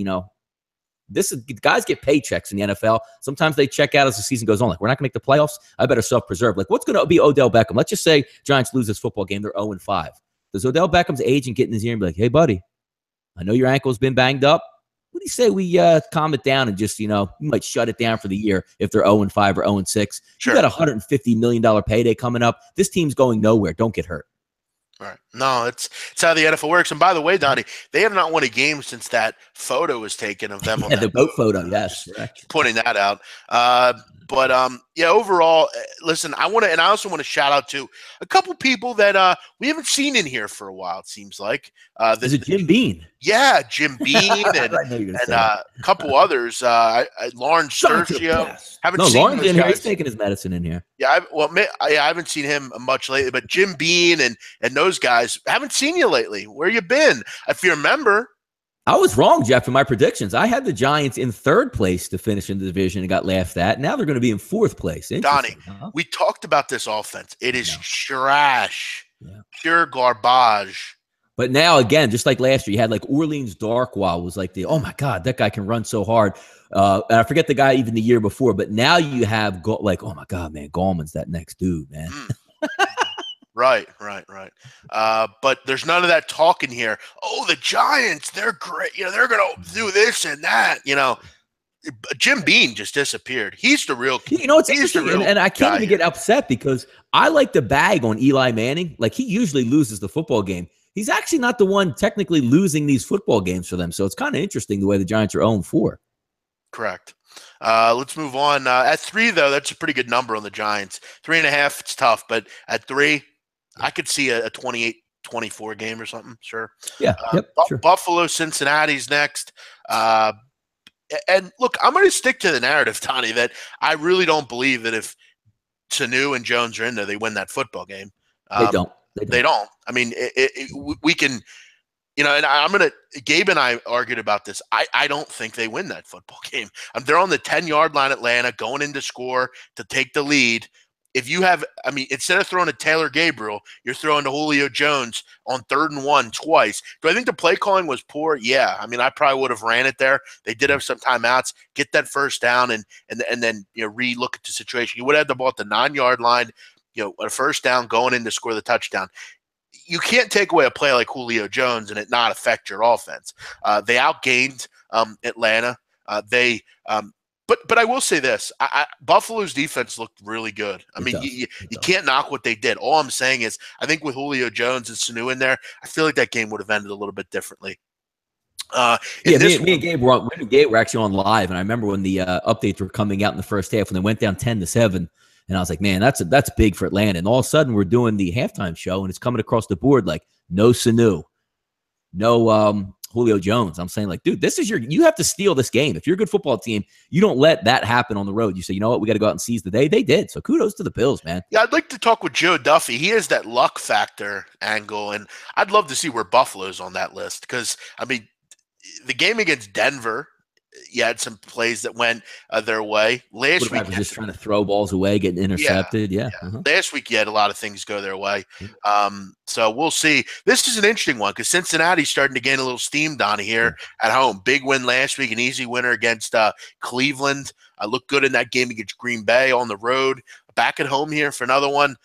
A: guys get paychecks in the NFL. Sometimes they check out as the season goes on. Like, we're not going to make the playoffs. I better self-preserve. Like, what's going to be Odell Beckham? Let's just say Giants lose this football game. They're 0-5. Does Odell Beckham's agent get in his ear and be like, hey, buddy, I know your ankle's been banged up. What do you say we calm it down and just, you might shut it down for the year if they're 0-5 or 0-6? Sure. You got a $150 million payday coming up. This team's going nowhere. Don't get hurt.
B: Right. No, it's how the NFL works. And by the way, Donnie, they have not won a game since that photo was taken of them on
A: the boat photo. Yes,
B: just pointing that out. Yeah, overall, listen, I also want to shout out to a couple people that we haven't seen in here for a while. It seems like
A: is it Jim Bean?
B: Yeah, Jim Bean and a couple others. Lawrence Sturcio. Haven't seen
A: Lawrence in here. He's taking his medicine in here.
B: Yeah, I haven't seen him much lately. But Jim Bean and those guys, haven't seen you lately. Where you been? If you remember.
A: I was wrong, Jeff, in my predictions. I had the Giants in 3rd place to finish in the division and got laughed at. Now they're going to be in 4th place.
B: Donnie, we talked about this offense. It is trash, pure garbage.
A: But now, again, just like last year, you had like Orleans Darkwa was like oh, my God, that guy can run so hard. And I forget the guy even the year before. But now you have, oh, my God, man, Gallman's that next dude, man.
B: Right. But there's none of that talk in here. Oh, the Giants, they're great. They're going to do this and that. Jim Bean just disappeared. He's the real key.
A: It's interesting. And I can't even get upset because I like the bag on Eli Manning. Like, he usually loses the football game. He's actually not the one technically losing these football games for them. So it's kind of interesting the way the Giants are 0-4. Correct.
B: Let's move on. At 3, though, that's a pretty good number on the Giants. 3.5, it's tough. But at 3, I could see a 28-24 game or something. Sure.
A: Yeah. Sure.
B: Buffalo, Cincinnati's next. And look, I'm going to stick to the narrative, Donnie, that I really don't believe that if Sanu and Jones are in there, they win that football game.
A: They don't.
B: They don't. I mean, we can, and Gabe and I argued about this. I don't think they win that football game. They're on the 10-yard line, Atlanta, going in to score to take the lead. If you have, instead of throwing to Taylor Gabriel, you're throwing to Julio Jones on 3rd and 1 twice. Do I think the play calling was poor? Yeah. I probably would have ran it there. They did have some timeouts. Get that first down and then re-look at the situation. You would have the ball at the 9-yard line. A first down going in to score the touchdown. You can't take away a play like Julio Jones and it not affect your offense. They outgained Atlanta. But I will say this: Buffalo's defense looked really good. You can't knock what they did. All I'm saying is, I think with Julio Jones and Sanu in there, I feel like that game would have ended a little bit differently.
A: Me and Gabe were actually on live, and I remember when the updates were coming out in the first half when they went down 10-7. And I was like, man, that's big for Atlanta. And all of a sudden, we're doing the halftime show, and it's coming across the board like no Sanu, no Julio Jones. I'm saying, like, dude, you have to steal this game. If you're a good football team, you don't let that happen on the road. You say, you know what, we got to go out and seize the day. They did. So kudos to the Bills, man.
B: Yeah, I'd like to talk with Joe Duffy. He has that luck factor angle, and I'd love to see where Buffalo's on that list because, the game against Denver, you had some plays that went their way. Last week,
A: just trying to throw balls away, getting intercepted. Yeah.
B: Last week, you had a lot of things go their way. So we'll see. This is an interesting one because Cincinnati's starting to gain a little steam, Donnie, here at home. Big win last week, an easy winner against Cleveland. I looked good in that game against Green Bay on the road. Back at home here for another one.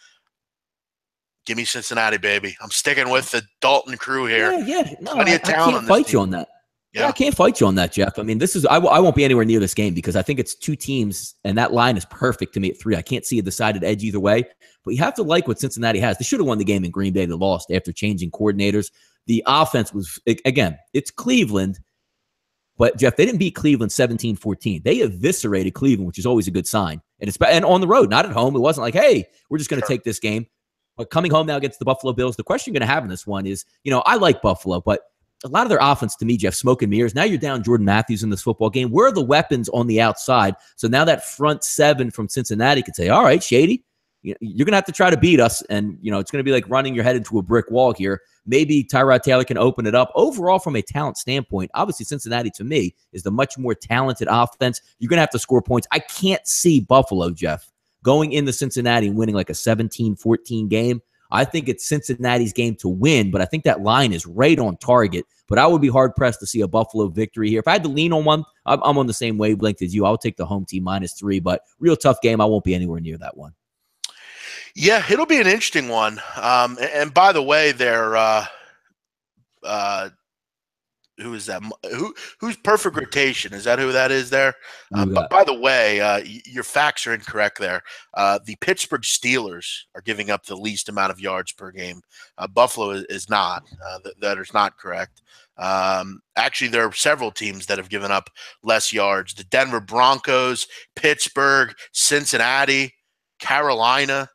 B: Give me Cincinnati, baby. I'm sticking with the Dalton crew here.
A: Yeah. No, I can't fight you on that. Yeah, I can't fight you on that, Jeff. I won't be anywhere near this game because I think it's 2 teams, and that line is perfect to me at 3. I can't see a decided edge either way, but you have to like what Cincinnati has. They should have won the game in Green Bay. They lost after changing coordinators. The offense was, again, it's Cleveland, but, Jeff, they didn't beat Cleveland 17-14. They eviscerated Cleveland, which is always a good sign. And on the road, not at home. It wasn't like, hey, we're just going to take this game. But coming home now against the Buffalo Bills, the question you're going to have in this one is, I like Buffalo, but a lot of their offense to me, Jeff, smoke and mirrors. Now you're down Jordan Matthews in this football game. Where are the weapons on the outside? So now that front 7 from Cincinnati could say, all right, Shady, you're going to have to try to beat us. And, it's going to be like running your head into a brick wall here. Maybe Tyrod Taylor can open it up. Overall, from a talent standpoint, obviously Cincinnati, to me, is the much more talented offense. You're going to have to score points. I can't see Buffalo, Jeff, going into Cincinnati and winning like a 17-14 game. I think it's Cincinnati's game to win, but I think that line is right on target. But I would be hard-pressed to see a Buffalo victory here. If I had to lean on one, I'm on the same wavelength as you. I'll take the home team -3, but real tough game. I won't be anywhere near that one.
B: Yeah, it'll be an interesting one. And by the way, who is that? Who's perfect rotation? Is that who that is there? But by the way, your facts are incorrect there. The Pittsburgh Steelers are giving up the least amount of yards per game. Buffalo is not. That is not correct. Actually, there are several teams that have given up less yards. The Denver Broncos, Pittsburgh, Cincinnati, Carolina.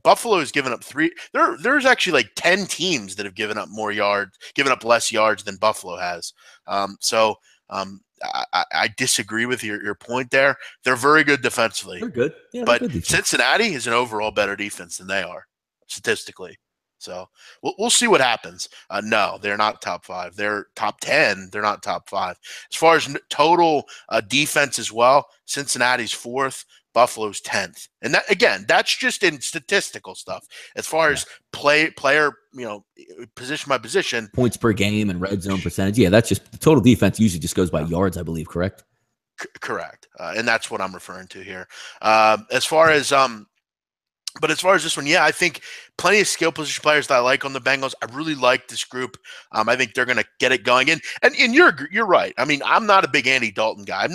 B: Buffalo has given up 3. There's actually like 10 teams that have given up less yards than Buffalo has. So I disagree with your point there. They're very good defensively.
A: They're good. Yeah,
B: but good Cincinnati is an overall better defense than they are statistically. So we'll see what happens. No, they're not top 5. They're top 10. They're not top 5. As far as total defense as well, Cincinnati's 4th. Buffalo's 10th. And that, again, that's just in statistical stuff. As far as player, position by position.
A: Points per game and red zone percentage. Yeah, that's just the total defense usually just goes by yards, I believe, correct?
B: Correct. And that's what I'm referring to here. As far as this one, I think plenty of skill position players that I like on the Bengals. I really like this group. I think they're going to get it going. And you're right. I mean, I'm not a big Andy Dalton guy.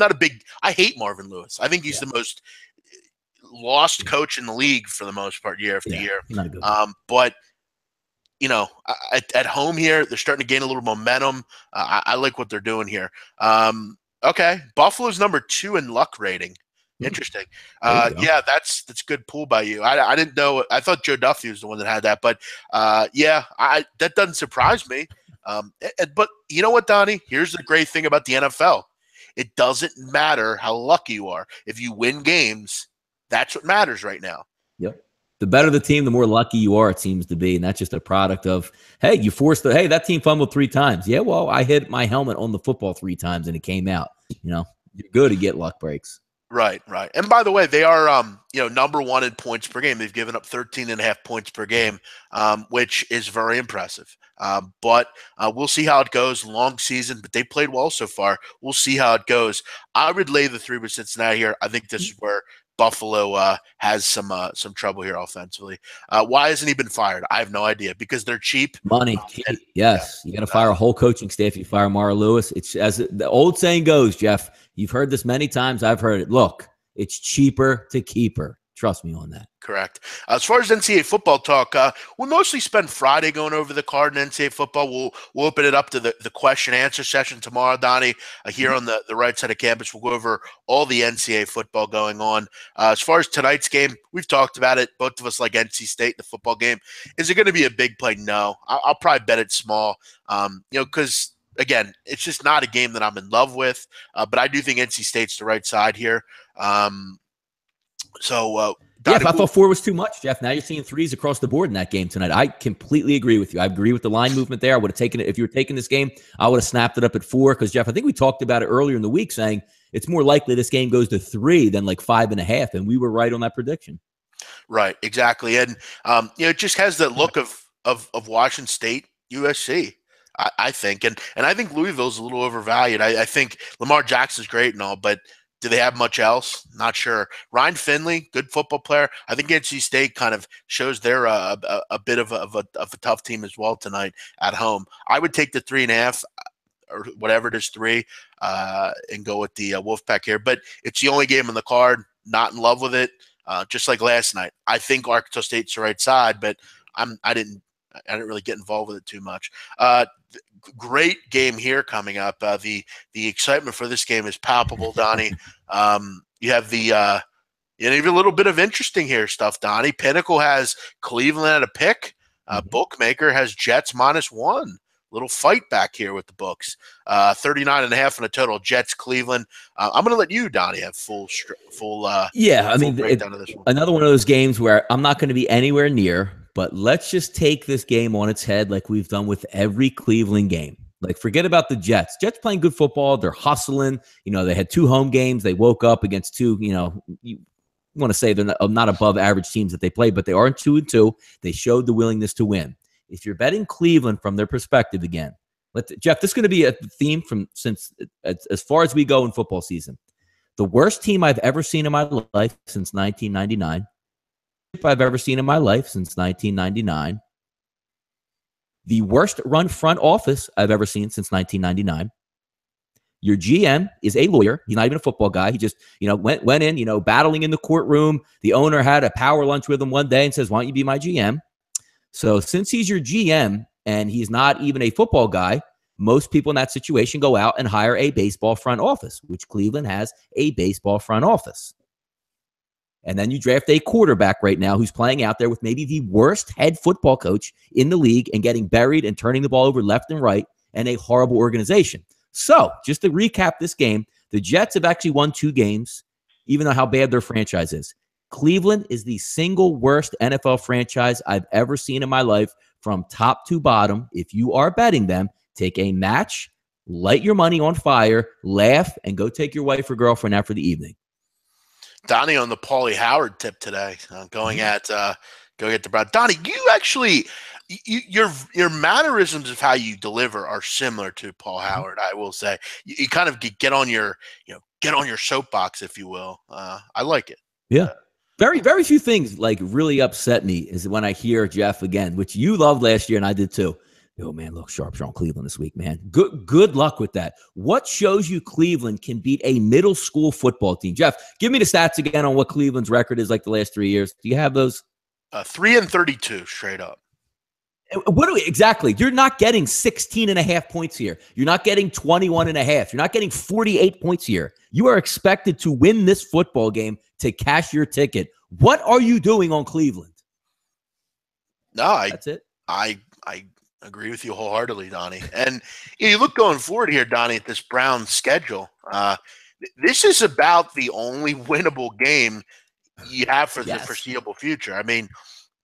B: I hate Marvin Lewis. I think he's the most lost coach in the league for the most part, year after year.
A: Not good.
B: But at home here, they're starting to gain a little momentum. I like what they're doing here. Okay, Buffalo's number 2 in luck rating. Interesting. Yeah, that's good pull by you. I didn't know. I thought Joe Duffy was the one that had that, but that doesn't surprise me. But you know what, Donnie? Here's the great thing about the NFL. It doesn't matter how lucky you are. If you win games, that's what matters right now.
A: Yep. The better the team, the more lucky you are, it seems to be. And that's just a product of, hey, that team fumbled 3 times. Yeah, well, I hit my helmet on the football 3 times and it came out. You're good to get luck breaks.
B: Right. And by the way, they are, number 1 in points per game. They've given up 13.5 points per game, which is very impressive. But we'll see how it goes. Long season, but they played well so far. We'll see how it goes. I would lay the 3 with Cincinnati here. I think this is where Buffalo has some trouble here offensively. Why hasn't he been fired? I have no idea. Because they're cheap.
A: Money. Yes. You got to fire a whole coaching staff if you fire Mara Lewis. It's as the old saying goes, Jeff. You've heard this many times. I've heard it. Look, it's cheaper to keep her. Trust me on that.
B: Correct. As far as NCAA football talk, we'll mostly spend Friday going over the card in NCAA football. We'll open it up to the question and answer session tomorrow, Donnie, here on the right side of campus. We'll go over all the NCAA football going on. As far as tonight's game, we've talked about it. Both of us like NC State, the football game. Is it going to be a big play? No. I'll probably bet it small, because – again, it's just not a game that I'm in love with, but I do think NC State's the right side here.
A: If I thought 4 was too much, Jeff, now you're seeing 3s across the board in that game tonight. I completely agree with you. I agree with the line movement there. I would have taken it. If you were taking this game, I would have snapped it up at 4 because, Jeff, I think we talked about it earlier in the week saying it's more likely this game goes to 3 than like 5.5, and we were right on that prediction.
B: Right, exactly. And, it just has that look of Washington State, USC. I think. And I think Louisville's a little overvalued. I think Lamar Jackson's great and all, but do they have much else? Not sure. Ryan Finley, good football player. I think NC State kind of shows they're a bit of a tough team as well tonight at home. I would take the 3.5 or whatever it is, 3, and go with the Wolfpack here. But it's the only game on the card. Not in love with it. Just like last night. I think Arkansas State's the right side, but I didn't really get involved with it too much. Great game here coming up. The excitement for this game is palpable, Donnie. You have even a little bit of interesting here stuff, Donnie. Pinnacle has Cleveland at a pick. Bookmaker has Jets -1. Little fight back here with the books. 39.5 in a total. Jets, Cleveland. I'm going to let you, Donnie, have full.
A: Breakdown of this one. Another one of those games where I'm not going to be anywhere near. But let's just take this game on its head like we've done with every Cleveland game. Like, forget about the Jets. Jets playing good football. They're hustling. They had 2 home games. They woke up against 2, you want to say they're not above average teams that they play, but they are 2-2. They showed the willingness to win. If you're betting Cleveland from their perspective again, Jeff, this is going to be a theme since as far as we go in football season. The worst team I've ever seen in my life since 1999. I've ever seen in my life since 1999. the worst run front office I've ever seen since 1999. Your GM is a lawyer. He's not even a football guy. He just, went in, battling in the courtroom. The owner had a power lunch with him one day and says, why don't you be my GM? So since he's your GM and he's not even a football guy, most people in that situation go out and hire a baseball front office, which Cleveland has a baseball front office. And then you draft a quarterback right now who's playing out there with maybe the worst head football coach in the league and getting buried and turning the ball over left and right, and a horrible organization. So just to recap this game, the Jets have actually won 2 games, even though how bad their franchise is. Cleveland is the single worst NFL franchise I've ever seen in my life from top to bottom. If you are betting them, take a match, light your money on fire, laugh, and go take your wife or girlfriend out for the evening.
B: Donnie on the Paulie Howard tip today, going at the Brown. Donnie, you actually, your mannerisms of how you deliver are similar to Paul Howard. I will say you kind of get on your soapbox, if you will. I like it.
A: Yeah. Very, very few things like really upset me is when I hear Jeff again, which you loved last year and I did too. Oh man, look, sharps are on Cleveland this week, man. Good luck with that. What shows you Cleveland can beat a middle school football team? Jeff, give me the stats again on what Cleveland's record is like the last 3 years. Do you have those?
B: 3-32 straight up.
A: Exactly? You're not getting 16.5 points here. You're not getting 21.5. You're not getting 48 points here. You are expected to win this football game to cash your ticket. What are you doing on Cleveland?
B: No,
A: that's it.
B: I agree with you wholeheartedly, Donnie. And you look going forward here, Donnie, at this Browns schedule. This is about the only winnable game you have for the foreseeable future. I mean,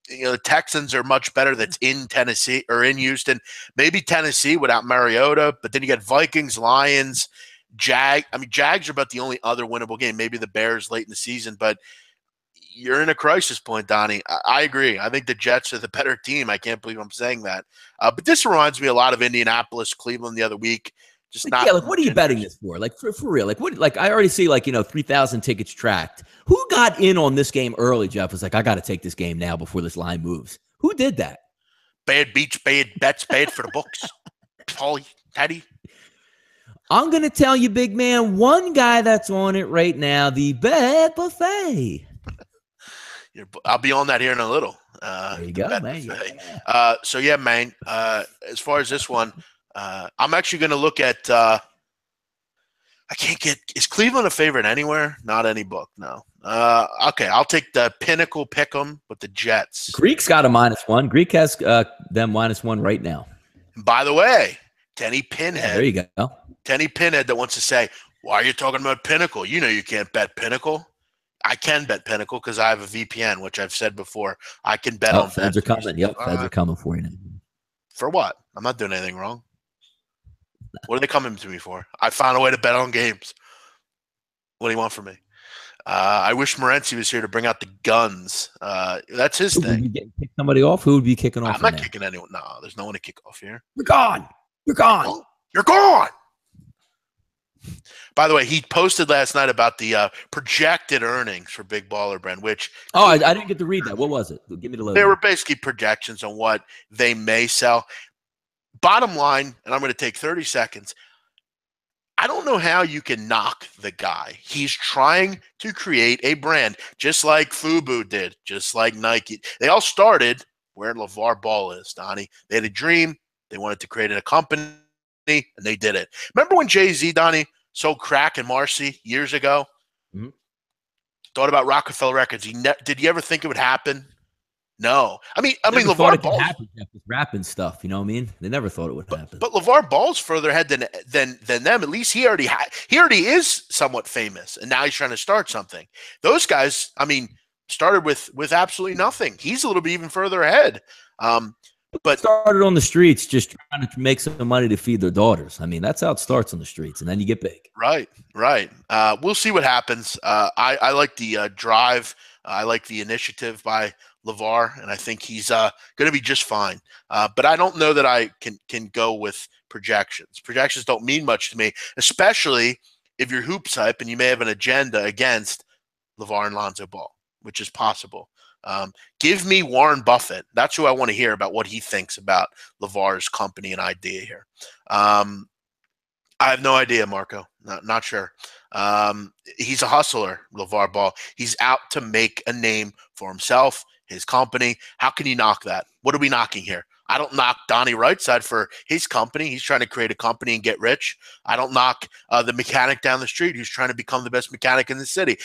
B: the Texans are much better. That's in Tennessee or in Houston. Maybe Tennessee without Mariota, but then you got Vikings, Lions, Jags. I mean, Jags are about the only other winnable game. Maybe the Bears late in the season, but you're in a crisis point, Donnie. I agree. I think the Jets are the better team. I can't believe I'm saying that. But this reminds me a lot of Indianapolis, Cleveland the other week. Just not.
A: Yeah, like what are you betting this for? Like for real? Like what? Like I already see 3,000 tickets tracked. Who got in on this game early? Jeff was like, I got to take this game now before this line moves. Who did that?
B: Bad beach, bad bets, bad for the books. Paulie, Teddy.
A: I'm gonna tell you, big man, one guy that's on it right now, the Bet Buffet.
B: I'll be on that here in a little.
A: There you go, man.
B: So yeah, man. As far as this one, I'm actually going to look at. Is Cleveland a favorite anywhere? Not any book, no. Okay, I'll take the Pinnacle Pick'em with the Jets.
A: Greek's got a -1. Greek has them -1 right now.
B: And by the way, Tenny Pinhead.
A: Yeah, there you go.
B: Tenny Pinhead that wants to say, "Why are you talking about Pinnacle? You know you can't bet Pinnacle." I can bet Pinnacle because I have a VPN, which I've said before. I can bet on
A: feds are coming. Yep, feds are coming for you now.
B: For what? I'm not doing anything wrong. What are they coming to me for? I found a way to bet on games. What do you want from me? I wish Morency was here to bring out the guns. That's his thing.
A: Would you kick somebody off? Who would be kicking off?
B: I'm not kicking anyone. No, there's no one to kick off here.
A: You're gone. You're gone.
B: You're gone. By the way, he posted last night about the projected earnings for Big Baller Brand, which
A: I didn't get to read that. What was it? Give me the list.
B: They were basically projections on what they may sell. Bottom line, and I'm going to take 30 seconds. I don't know how you can knock the guy. He's trying to create a brand, just like FUBU did, just like Nike. They all started where LeVar Ball is, Donnie. They had a dream. They wanted to create a company, and they did it. Remember when Jay-Z, Donnie, sold crack and Marcy years ago? Mm-hmm. Thought about Rockefeller Records. Did you ever think it would happen? No. I mean, LeVar Ball's
A: rapping stuff. You know what I mean? They never thought it would happen.
B: But LeVar Ball's further ahead than them. At least he already is somewhat famous, and now he's trying to start something. Those guys, I mean, started with absolutely nothing. He's a little bit even further ahead. But
A: started on the streets just trying to make some money to feed their daughters. I mean, that's how it starts on the streets, and then you get big.
B: Right. We'll see what happens. I like the drive. I like the initiative by LeVar, and I think he's going to be just fine. But I don't know that I can go with projections. Projections don't mean much to me, especially if you're hoops hype and you may have an agenda against LeVar and Lonzo Ball, which is possible. Give me Warren Buffett. That's who I want to hear about what he thinks about LeVar's company and idea here. I have no idea, Marco. Not sure. He's a hustler, LeVar Ball. He's out to make a name for himself, his company. How can you knock that? What are we knocking here? I don't knock Donnie Rightside for his company. He's trying to create a company and get rich. I don't knock the mechanic down the street who's trying to become the best mechanic in the city.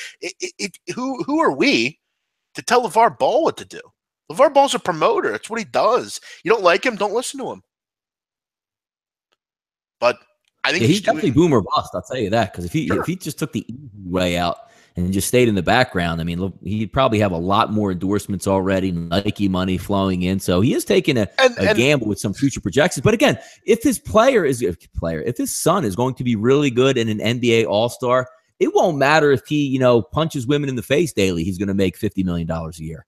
B: Who are we to tell LeVar Ball what to do? LeVar Ball's a promoter. That's what he does. You don't like him, don't listen to him. But I think
A: he's definitely boomer bust. I'll tell you that, because if he just took the easy way out and just stayed in the background, I mean, he'd probably have a lot more endorsements already, Nike money flowing in. So he is taking a gamble with some future projections. But again, if his if his son is going to be really good and an NBA All-Star, it won't matter if he, punches women in the face daily. He's going to make $50 million a year.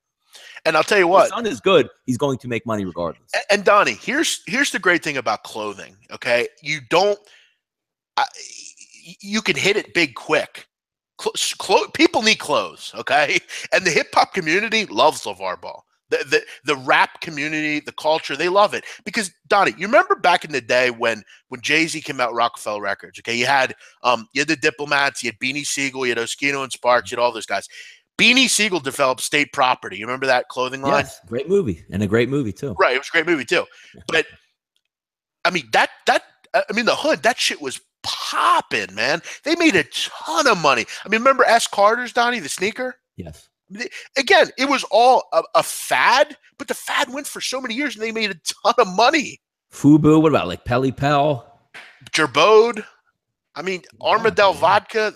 B: And I'll tell you what,
A: his son is good. He's going to make money regardless.
B: And Donnie, here's the great thing about clothing. Okay, you can hit it big quick. People need clothes, okay? And the hip hop community loves LeVar Ball. The rap community, the culture, they love it. Because Donnie, you remember back in the day when Jay-Z came out with Rockefeller Records, okay? You had the Diplomats, you had Beanie Siegel, you had Oskino and Sparks, you had all those guys. Beanie Siegel developed State Property. You remember that clothing line?
A: Yes, great movie, and a great movie too.
B: Right, it was a great movie too. But I mean the hood, that shit was popping, man. They made a ton of money. I mean, remember S. Carter's, Donnie, the sneaker?
A: Yes.
B: Again, it was all a fad, but the fad went for so many years and they made a ton of money.
A: Fubu, what about like Pelly Pal?
B: Gerbode. I mean, Armadale Vodka.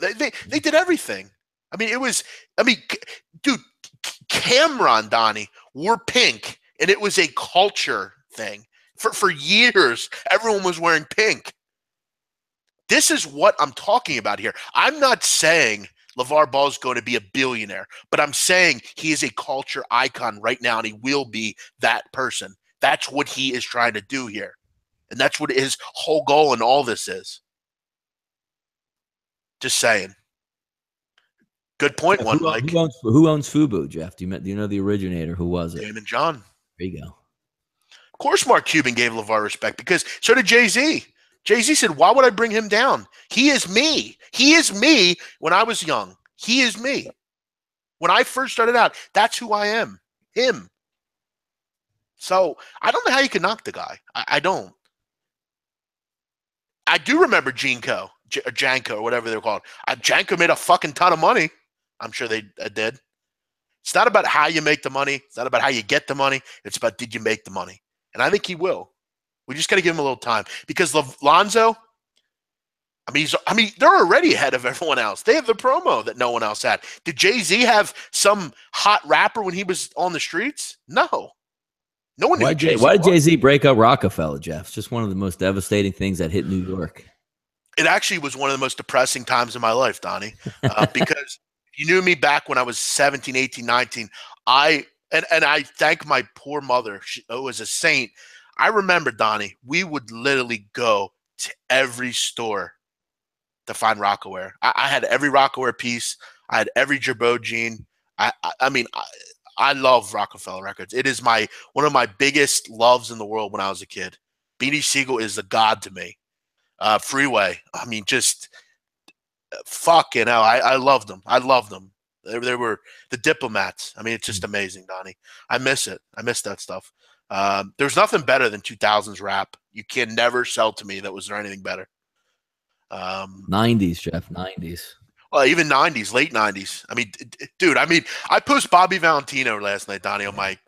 B: They did everything. I mean, dude, Cameron, Donnie, wore pink, and it was a culture thing. For years, everyone was wearing pink. This is what I'm talking about here. I'm not saying LeVar Ball is going to be a billionaire, but I'm saying he is a culture icon right now, and he will be that person. That's what he is trying to do here. And that's what his whole goal in all this is. Just saying. Good point, Mike.
A: Who owns Fubu, Jeff? Do you know the originator? Who was it?
B: Damon John.
A: There you go.
B: Of course Mark Cuban gave LeVar respect, because so did Jay-Z. Jay-Z said, why would I bring him down? He is me. He is me when I was young. He is me. When I first started out, that's who I am. Him. So I don't know how you can knock the guy. I don't. I do remember Janko, or whatever they're called. Janko made a fucking ton of money. I'm sure they did. It's not about how you make the money. It's not about how you get the money. It's about, did you make the money? And I think he will. We just got to give him a little time, because Lonzo, I mean, they're already ahead of everyone else. They have the promo that no one else had. Did Jay-Z have some hot rapper when he was on the streets? No. No one knew
A: Why did Jay-Z break up Rockefeller, Jeff? It's just one of the most devastating things that hit New York.
B: It actually was one of the most depressing times in my life, Donnie, because you knew me back when I was 17, 18, 19. And I thank my poor mother. She was a saint. I remember, Donnie, we would literally go to every store to find Rockaware. I had every Rockaware piece. I had every Gerbeau jean. I love Rockefeller Records. It is one of my biggest loves in the world when I was a kid. Beanie Siegel is a god to me. Freeway. I mean, just fucking hell. I loved them. I loved them. They were the Diplomats. I mean, it's just amazing, Donnie. I miss it. I miss that stuff. There's nothing better than 2000s rap. You can never sell to me that was there anything better.
A: 90s, Jeff, 90s.
B: Well, even 90s, late 90s. I mean, dude, I post Bobby Valentino last night, Donnie, on my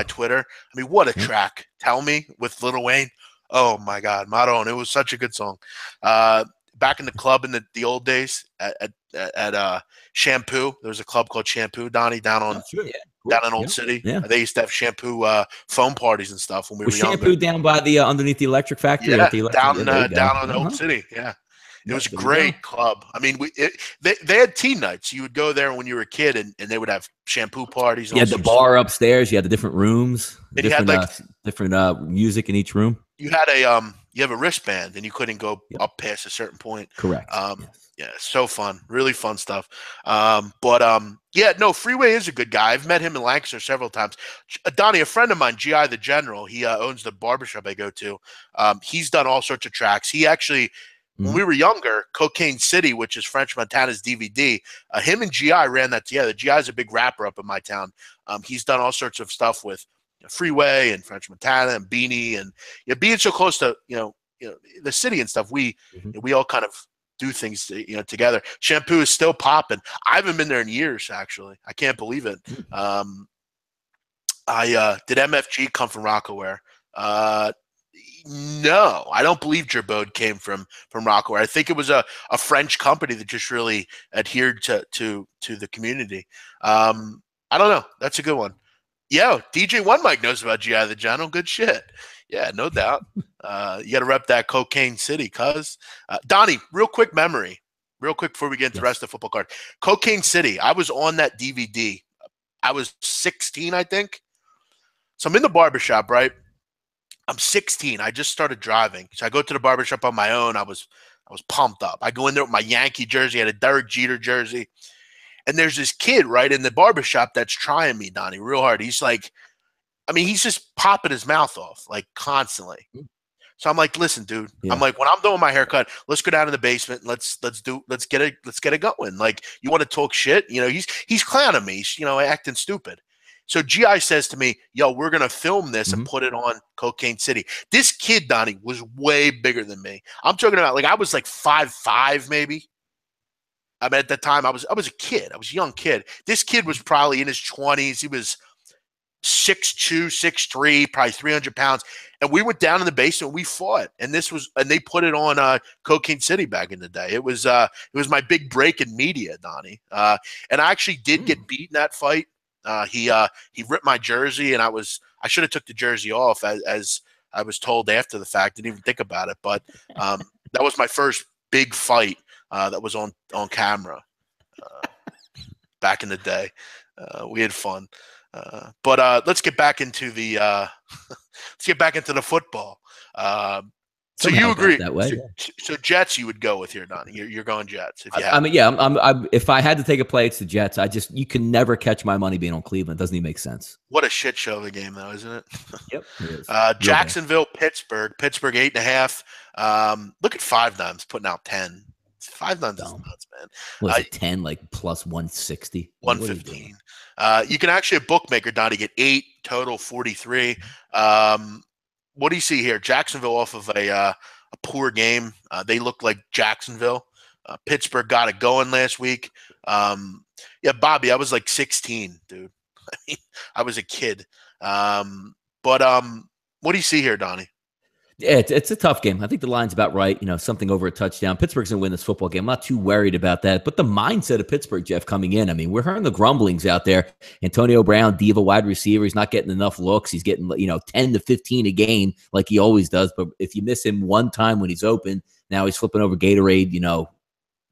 B: Twitter. I mean, what a track. Tell Me with Lil Wayne. Oh, my God. Maron. It was such a good song. Back in the club in the old days at Shampoo, there was a club called Shampoo, Donnie, down in Old City. Yeah. They used to have shampoo foam parties and stuff when we were younger.
A: Shampoo down by the underneath the electric factory.
B: Yeah, down in Old City. Yeah. It was a great club. I mean, they had teen nights. You would go there when you were a kid, and they would have shampoo parties.
A: You had the bar upstairs. You had the different rooms.
B: And you had
A: different music in each room.
B: You had you have a wristband and you couldn't go up past a certain point.
A: Correct.
B: Yes. Yeah, so fun, really fun stuff. Yeah, no, Freeway is a good guy. I've met him in Lancaster several times. Donnie, a friend of mine, GI the General, he owns the barbershop I go to. He's done all sorts of tracks. He actually, when we were younger, Cocaine City, which is French Montana's DVD, him and GI ran that together. GI is a big rapper up in my town. He's done all sorts of stuff with Freeway and French Montana and Beanie, and being so close to the city and stuff, we all kind of do things together. Shampoo is still popping. I haven't been there in years, actually. I can't believe it. Did MFG come from Rockaware? No, I don't believe Gerbode came from Rockaware. I think it was a French company that just really adhered to the community. I don't know. That's a good one. Yo, DJ One Mike knows about GI the General. Good shit. Yeah, no doubt. You got to rep that Cocaine City, cuz. Donnie, real quick memory. Real quick before we get into the rest of the football card. Cocaine City, I was on that DVD. I was 16, I think. So I'm in the barbershop, right? I'm 16. I just started driving. So I go to the barbershop on my own. I was pumped up. I go in there with my Yankee jersey. I had a Derek Jeter jersey. And there's this kid right in the barbershop that's trying me, Donnie, real hard. He's like, he's just popping his mouth off like constantly. So I'm like, listen, dude. Yeah. I'm like, when I'm doing my haircut, let's go down to the basement. And let's get it going. Like, you want to talk shit? He's clowning me. He's, acting stupid. So GI says to me, yo, we're gonna film this and put it on Cocaine City. This kid, Donnie, was way bigger than me. I'm talking about I was like 5'5", maybe. At that time, I was a kid. I was a young kid. This kid was probably in his 20s. He was 6'2", 6'3", probably 300 pounds. And we went down in the basement. We fought, and they put it on Cocaine City back in the day. It was my big break in media, Donnie. And I actually did get beat in that fight. He ripped my jersey, and I should have took the jersey off as I was told after the fact. Didn't even think about it, but that was my first big fight. That was on camera back in the day. We had fun, but let's get back into the football. So you agree
A: that way?
B: So Jets, you would go with here, Donnie. You're going Jets. If you
A: if I had to take a play, it's the Jets. You can never catch my money being on Cleveland. Doesn't even make sense.
B: What a shit show of a game, though, isn't it?
A: Yep. It is.
B: Jacksonville, Pittsburgh. Pittsburgh 8.5. Look at 5-9s putting out 10. 5-9 is nuts, man.
A: Was it 10, like plus 160?
B: 115. You can actually, a bookmaker, Donnie, get 8, total 43. What do you see here? Jacksonville off of a poor game. They look like Jacksonville. Pittsburgh got it going last week. Yeah, Bobby, I was like 16, dude. I was a kid. But what do you see here, Donnie?
A: Yeah, it's a tough game. I think the line's about right. Something over a touchdown. Pittsburgh's going to win this football game. I'm not too worried about that. But the mindset of Pittsburgh, Jeff, coming in, we're hearing the grumblings out there. Antonio Brown, diva wide receiver. He's not getting enough looks. He's getting, 10 to 15 a game like he always does. But if you miss him one time when he's open, now he's flipping over Gatorade,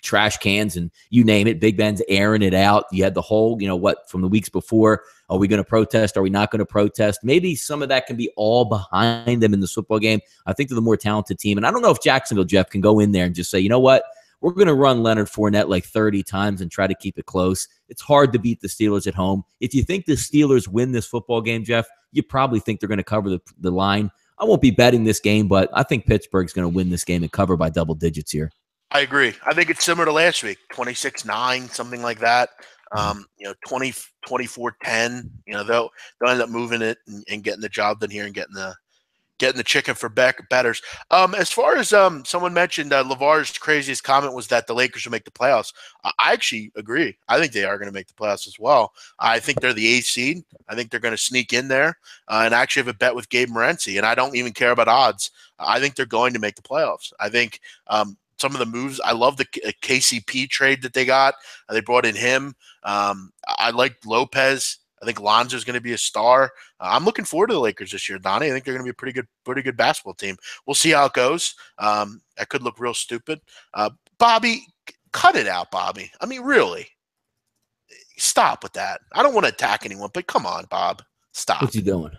A: trash cans and you name it. Big Ben's airing it out. You had the whole, from the weeks before. Are we going to protest? Are we not going to protest? Maybe some of that can be all behind them in this football game. I think they're the more talented team. And I don't know if Jacksonville, Jeff, can go in there and just say, you know what? We're going to run Leonard Fournette like 30 times and try to keep it close. It's hard to beat the Steelers at home. If you think the Steelers win this football game, Jeff, you probably think they're going to cover the line. I won't be betting this game, but I think Pittsburgh's going to win this game and cover by double digits here.
B: I agree. I think it's similar to last week, 26-9, something like that. 24-10. They'll end up moving it and getting the job done here and getting the chicken for betters. As far as someone mentioned, LeVar's craziest comment was that the Lakers will make the playoffs. I actually agree. I think they are going to make the playoffs as well. I think they're the 8th seed. I think they're going to sneak in there and actually have a bet with Gabe Morency. And I don't even care about odds. I think they're going to make the playoffs. I think some of the moves, I love the KCP trade that they got. They brought in him. I like Lopez. I think Lonzo's going to be a star. I'm looking forward to the Lakers this year, Donnie. I think they're going to be a pretty good basketball team. We'll see how it goes. That could look real stupid. Bobby, cut it out, Bobby. Really. Stop with that. I don't want to attack anyone, but come on, Bob. Stop.
A: What's he doing?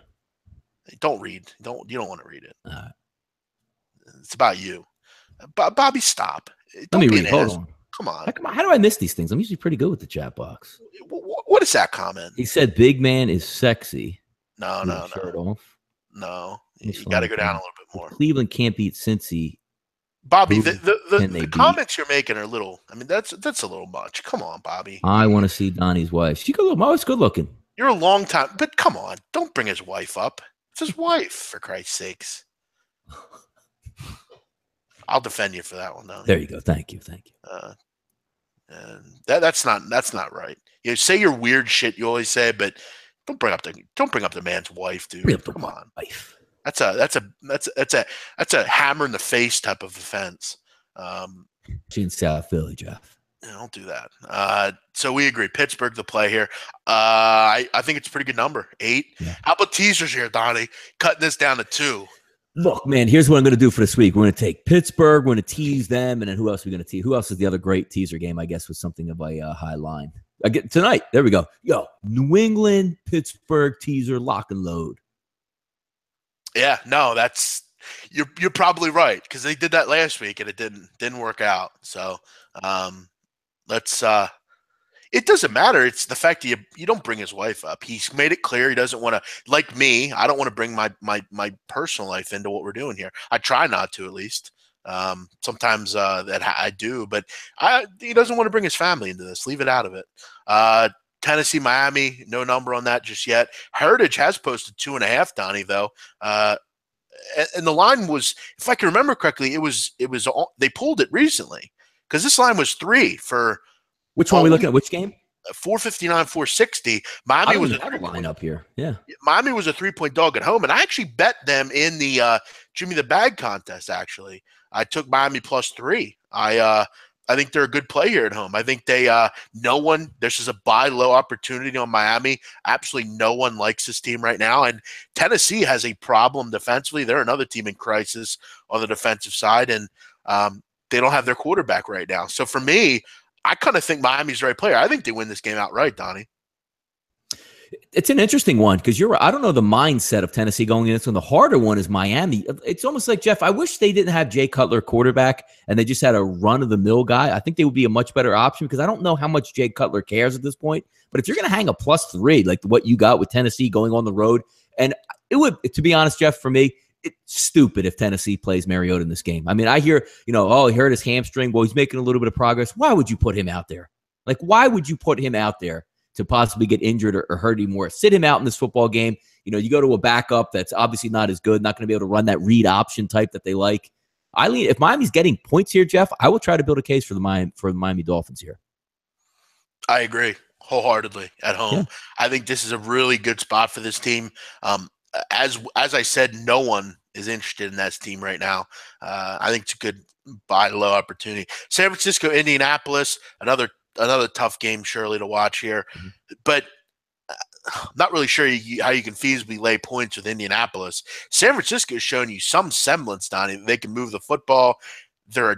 B: Don't read. You don't want to read it. It's about you. Bobby, stop.
A: Let me read. Hold on.
B: Come on.
A: How do I miss these things? I'm usually pretty good with the chat box.
B: What is that comment?
A: He said, "Big man is sexy."
B: No.
A: Shirt off.
B: No, you got to go down a little bit more.
A: Cleveland can't beat Cincy.
B: Bobby, the comments you're making are little. I mean, that's a little much. Come on, Bobby.
A: I want to see Donnie's wife. My wife's good looking.
B: You're a long time, but come on, don't bring his wife up. It's his wife, for Christ's sakes. I'll defend you for that one, though.
A: There you go. Thank you.
B: And that's not right. You know, say your weird shit you always say, but don't bring up the man's wife, dude. Come on,
A: wife.
B: That's a hammer in the face type of offense.
A: She's in South Philly, Jeff.
B: Yeah, don't do that. So we agree. Pittsburgh the play here. I think it's a pretty good number. 8. Yeah. How about teasers here, Donnie? Cutting this down to 2.
A: Look, man, here's what I'm going to do for this week. We're going to take Pittsburgh. We're going to tease them. And then who else are we going to tease? Who else is the other great teaser game, I guess, with something of a high line? Tonight. There we go. Yo, New England, Pittsburgh teaser, lock and load.
B: Yeah, no, you're probably right because they did that last week and it didn't work out. So let's it doesn't matter. It's the fact that you don't bring his wife up. He's made it clear he doesn't want to, like me. I don't want to bring my personal life into what we're doing here. I try not to, at least. Sometimes that I do, but he doesn't want to bring his family into this. Leave it out of it. Tennessee, Miami, no number on that just yet. Heritage has posted 2.5, Donnie, though. And the line was, if I can remember correctly, it was they pulled it recently because this line was 3 for.
A: Which one are we looking at? Which game?
B: 459, 460. Miami was a
A: line up here. Yeah.
B: Miami was a 3-point dog at home, and I actually bet them in the Jimmy the Bag contest. Actually, I took Miami +3. I think they're a good play here at home. I think this is a buy low opportunity on Miami. Absolutely no one likes this team right now. And Tennessee has a problem defensively. They're another team in crisis on the defensive side, and they don't have their quarterback right now. So for me, I kind of think Miami's the right player. I think they win this game outright, Donnie.
A: It's an interesting one because I don't know the mindset of Tennessee going in. It's one. The harder one is Miami. It's almost like, Jeff, I wish they didn't have Jay Cutler quarterback and they just had a run-of-the-mill guy. I think they would be a much better option because I don't know how much Jay Cutler cares at this point. But if you're going to hang a +3, like what you got with Tennessee going on the road, and it would, to be honest, Jeff, for me, it's stupid if Tennessee plays Mariota in this game. I mean, I hear, he hurt his hamstring. Well, he's making a little bit of progress. Why would you put him out there? Like, why would you put him out there to possibly get injured or hurt him more? Sit him out in this football game. You go to a backup that's obviously not as good, not going to be able to run that read option type that they like. If Miami's getting points here, Jeff, I will try to build a case for the Miami Dolphins here.
B: I agree wholeheartedly at home. Yeah. I think this is a really good spot for this team. As I said, no one is interested in that team right now. I think it's a good buy low opportunity. San Francisco, Indianapolis, another tough game surely to watch here. Mm-hmm. But I'm not really sure how you can feasibly lay points with Indianapolis. San Francisco has shown you some semblance, Donnie, that they can move the football. They're a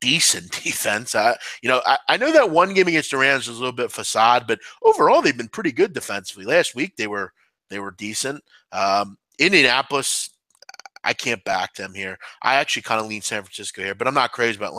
B: decent defense. I know that one game against the Rams was a little bit facade, but overall they've been pretty good defensively. Last week they were decent. Indianapolis, I can't back them here. I actually kind of lean San Francisco here, but I'm not crazy about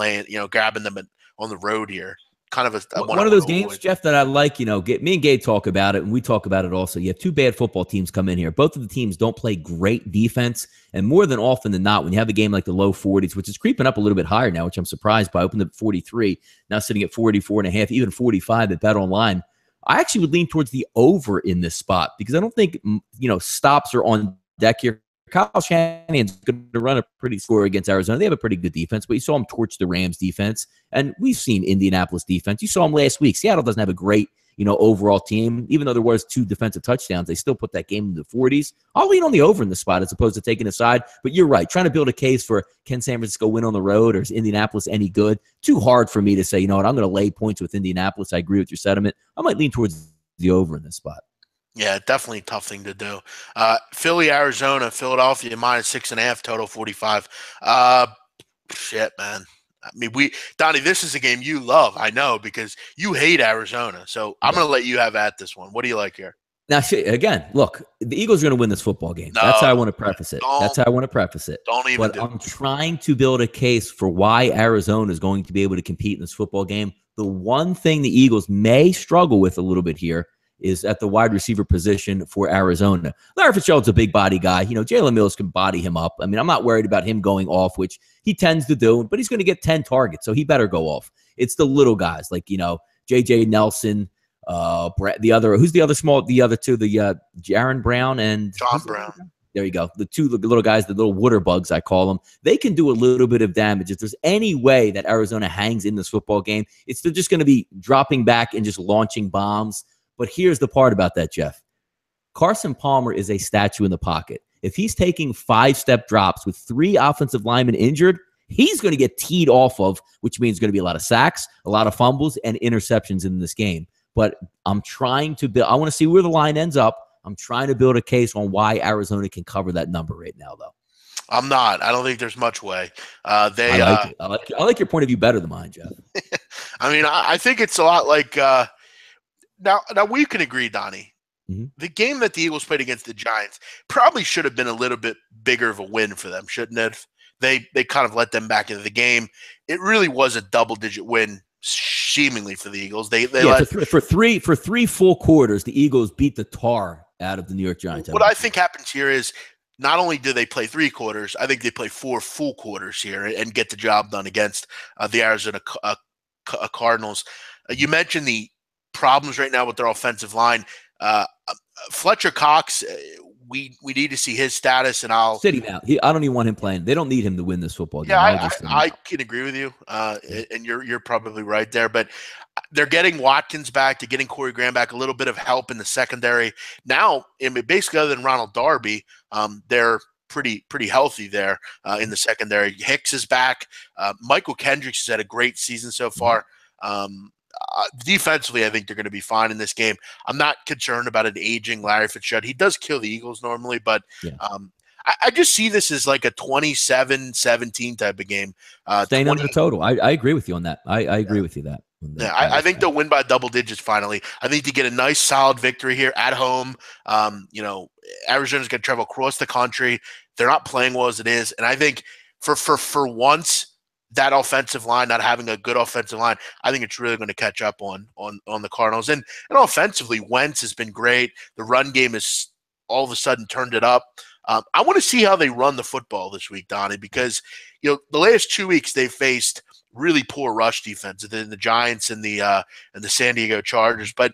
B: grabbing them on the road here. Kind of
A: one of those games, Jeff, that I like. Me and Gabe talk about it, and we talk about it also. You have two bad football teams come in here. Both of the teams don't play great defense, and more than often than not, when you have a game like the low 40s, which is creeping up a little bit higher now, which I'm surprised by, opened at 43, now sitting at 44.5, even 45 at Bet Online. I actually would lean towards the over in this spot because I don't think stops are on deck here. Kyle Shanahan's going to run a pretty score against Arizona. They have a pretty good defense, but you saw him torch the Rams defense, and we've seen Indianapolis defense. You saw him last week. Seattle doesn't have a great, overall team. Even though there was 2 defensive touchdowns, they still put that game in the 40s. I'll lean on the over in the spot as opposed to taking a side, but you're right. Trying to build a case for can San Francisco win on the road or is Indianapolis any good? Too hard for me to say, I'm going to lay points with Indianapolis. I agree with your sentiment. I might lean towards the over in this spot.
B: Yeah, definitely a tough thing to do. Philly, Arizona, Philadelphia, -6.5, total 45. Shit, man. I mean, Donnie, this is a game you love, I know, because you hate Arizona. So I'm going to let you have at this one. What do you like here?
A: Now, again, look, the Eagles are going to win this football game. That's how I want to preface it. That's how I want to preface it.
B: Don't even
A: But I'm trying to build a case for why Arizona is going to be able to compete in this football game. The one thing the Eagles may struggle with a little bit here is at the wide receiver position for Arizona. Larry Fitzgerald's a big body guy. You know, Jalen Mills can body him up. I mean, I'm not worried about him going off, which he tends to do, but he's going to get 10 targets, so he better go off. It's the little guys like, you know, J.J. Nelson, who's the other two, Jaron Brown and
B: John Brown.
A: There you go. The two little guys, the little water bugs, I call them. They can do a little bit of damage. If there's any way that Arizona hangs in this football game, they're just going to be dropping back and just launching bombs. But here's the part about that, Jeff. Carson Palmer is a statue in the pocket. If he's taking 5-step drops with 3 offensive linemen injured, he's going to get teed off of, which means going to be a lot of sacks, a lot of fumbles, and interceptions in this game. But I'm trying to build. I want to see where the line ends up. I'm trying to build a case on why Arizona can cover that number right now, though.
B: I'm not. I don't think there's much way.
A: I like your point of view better than mine, Jeff.
B: I mean, I think it's a lot like now we can agree, Donnie.
A: Mm-hmm.
B: The game that the Eagles played against the Giants probably should have been a little bit bigger of a win for them, shouldn't it? They kind of let them back into the game. It really was a double-digit win, seemingly, for the Eagles.
A: For three full quarters, the Eagles beat the tar out of the New York Giants.
B: What I think happens here is not only do they play 3 quarters, I think they play 4 full quarters here and get the job done against the Arizona Cardinals. You mentioned the problems right now with their offensive line. Fletcher Cox, we need to see his status, and I'll
A: sit him out. I don't even want him playing. They don't need him to win this football game.
B: Yeah, I can agree with you, and you're probably right there. But they're getting Watkins back, they're getting Corey Graham back, a little bit of help in the secondary. Now, I mean, basically, other than Ronald Darby, they're pretty healthy there in the secondary. Hicks is back. Michael Kendricks has had a great season so far. Defensively, I think they're going to be fine in this game. I'm not concerned about an aging Larry Fitzgerald. He does kill the Eagles normally, but I just see this as like a 27-17 type of game.
A: Staying under the total. I agree with you on that. I agree with you that.
B: Yeah, I think they'll win by double digits finally. I think to get a nice, solid victory here at home. Arizona's going to travel across the country. They're not playing well as it is, and I think for once, that offensive line, not having a good offensive line, I think it's really going to catch up on the Cardinals. And offensively, Wentz has been great. The run game has all of a sudden turned it up. I want to see how they run the football this week, Donnie, because the last 2 weeks they faced really poor rush defense in the Giants and the San Diego Chargers. But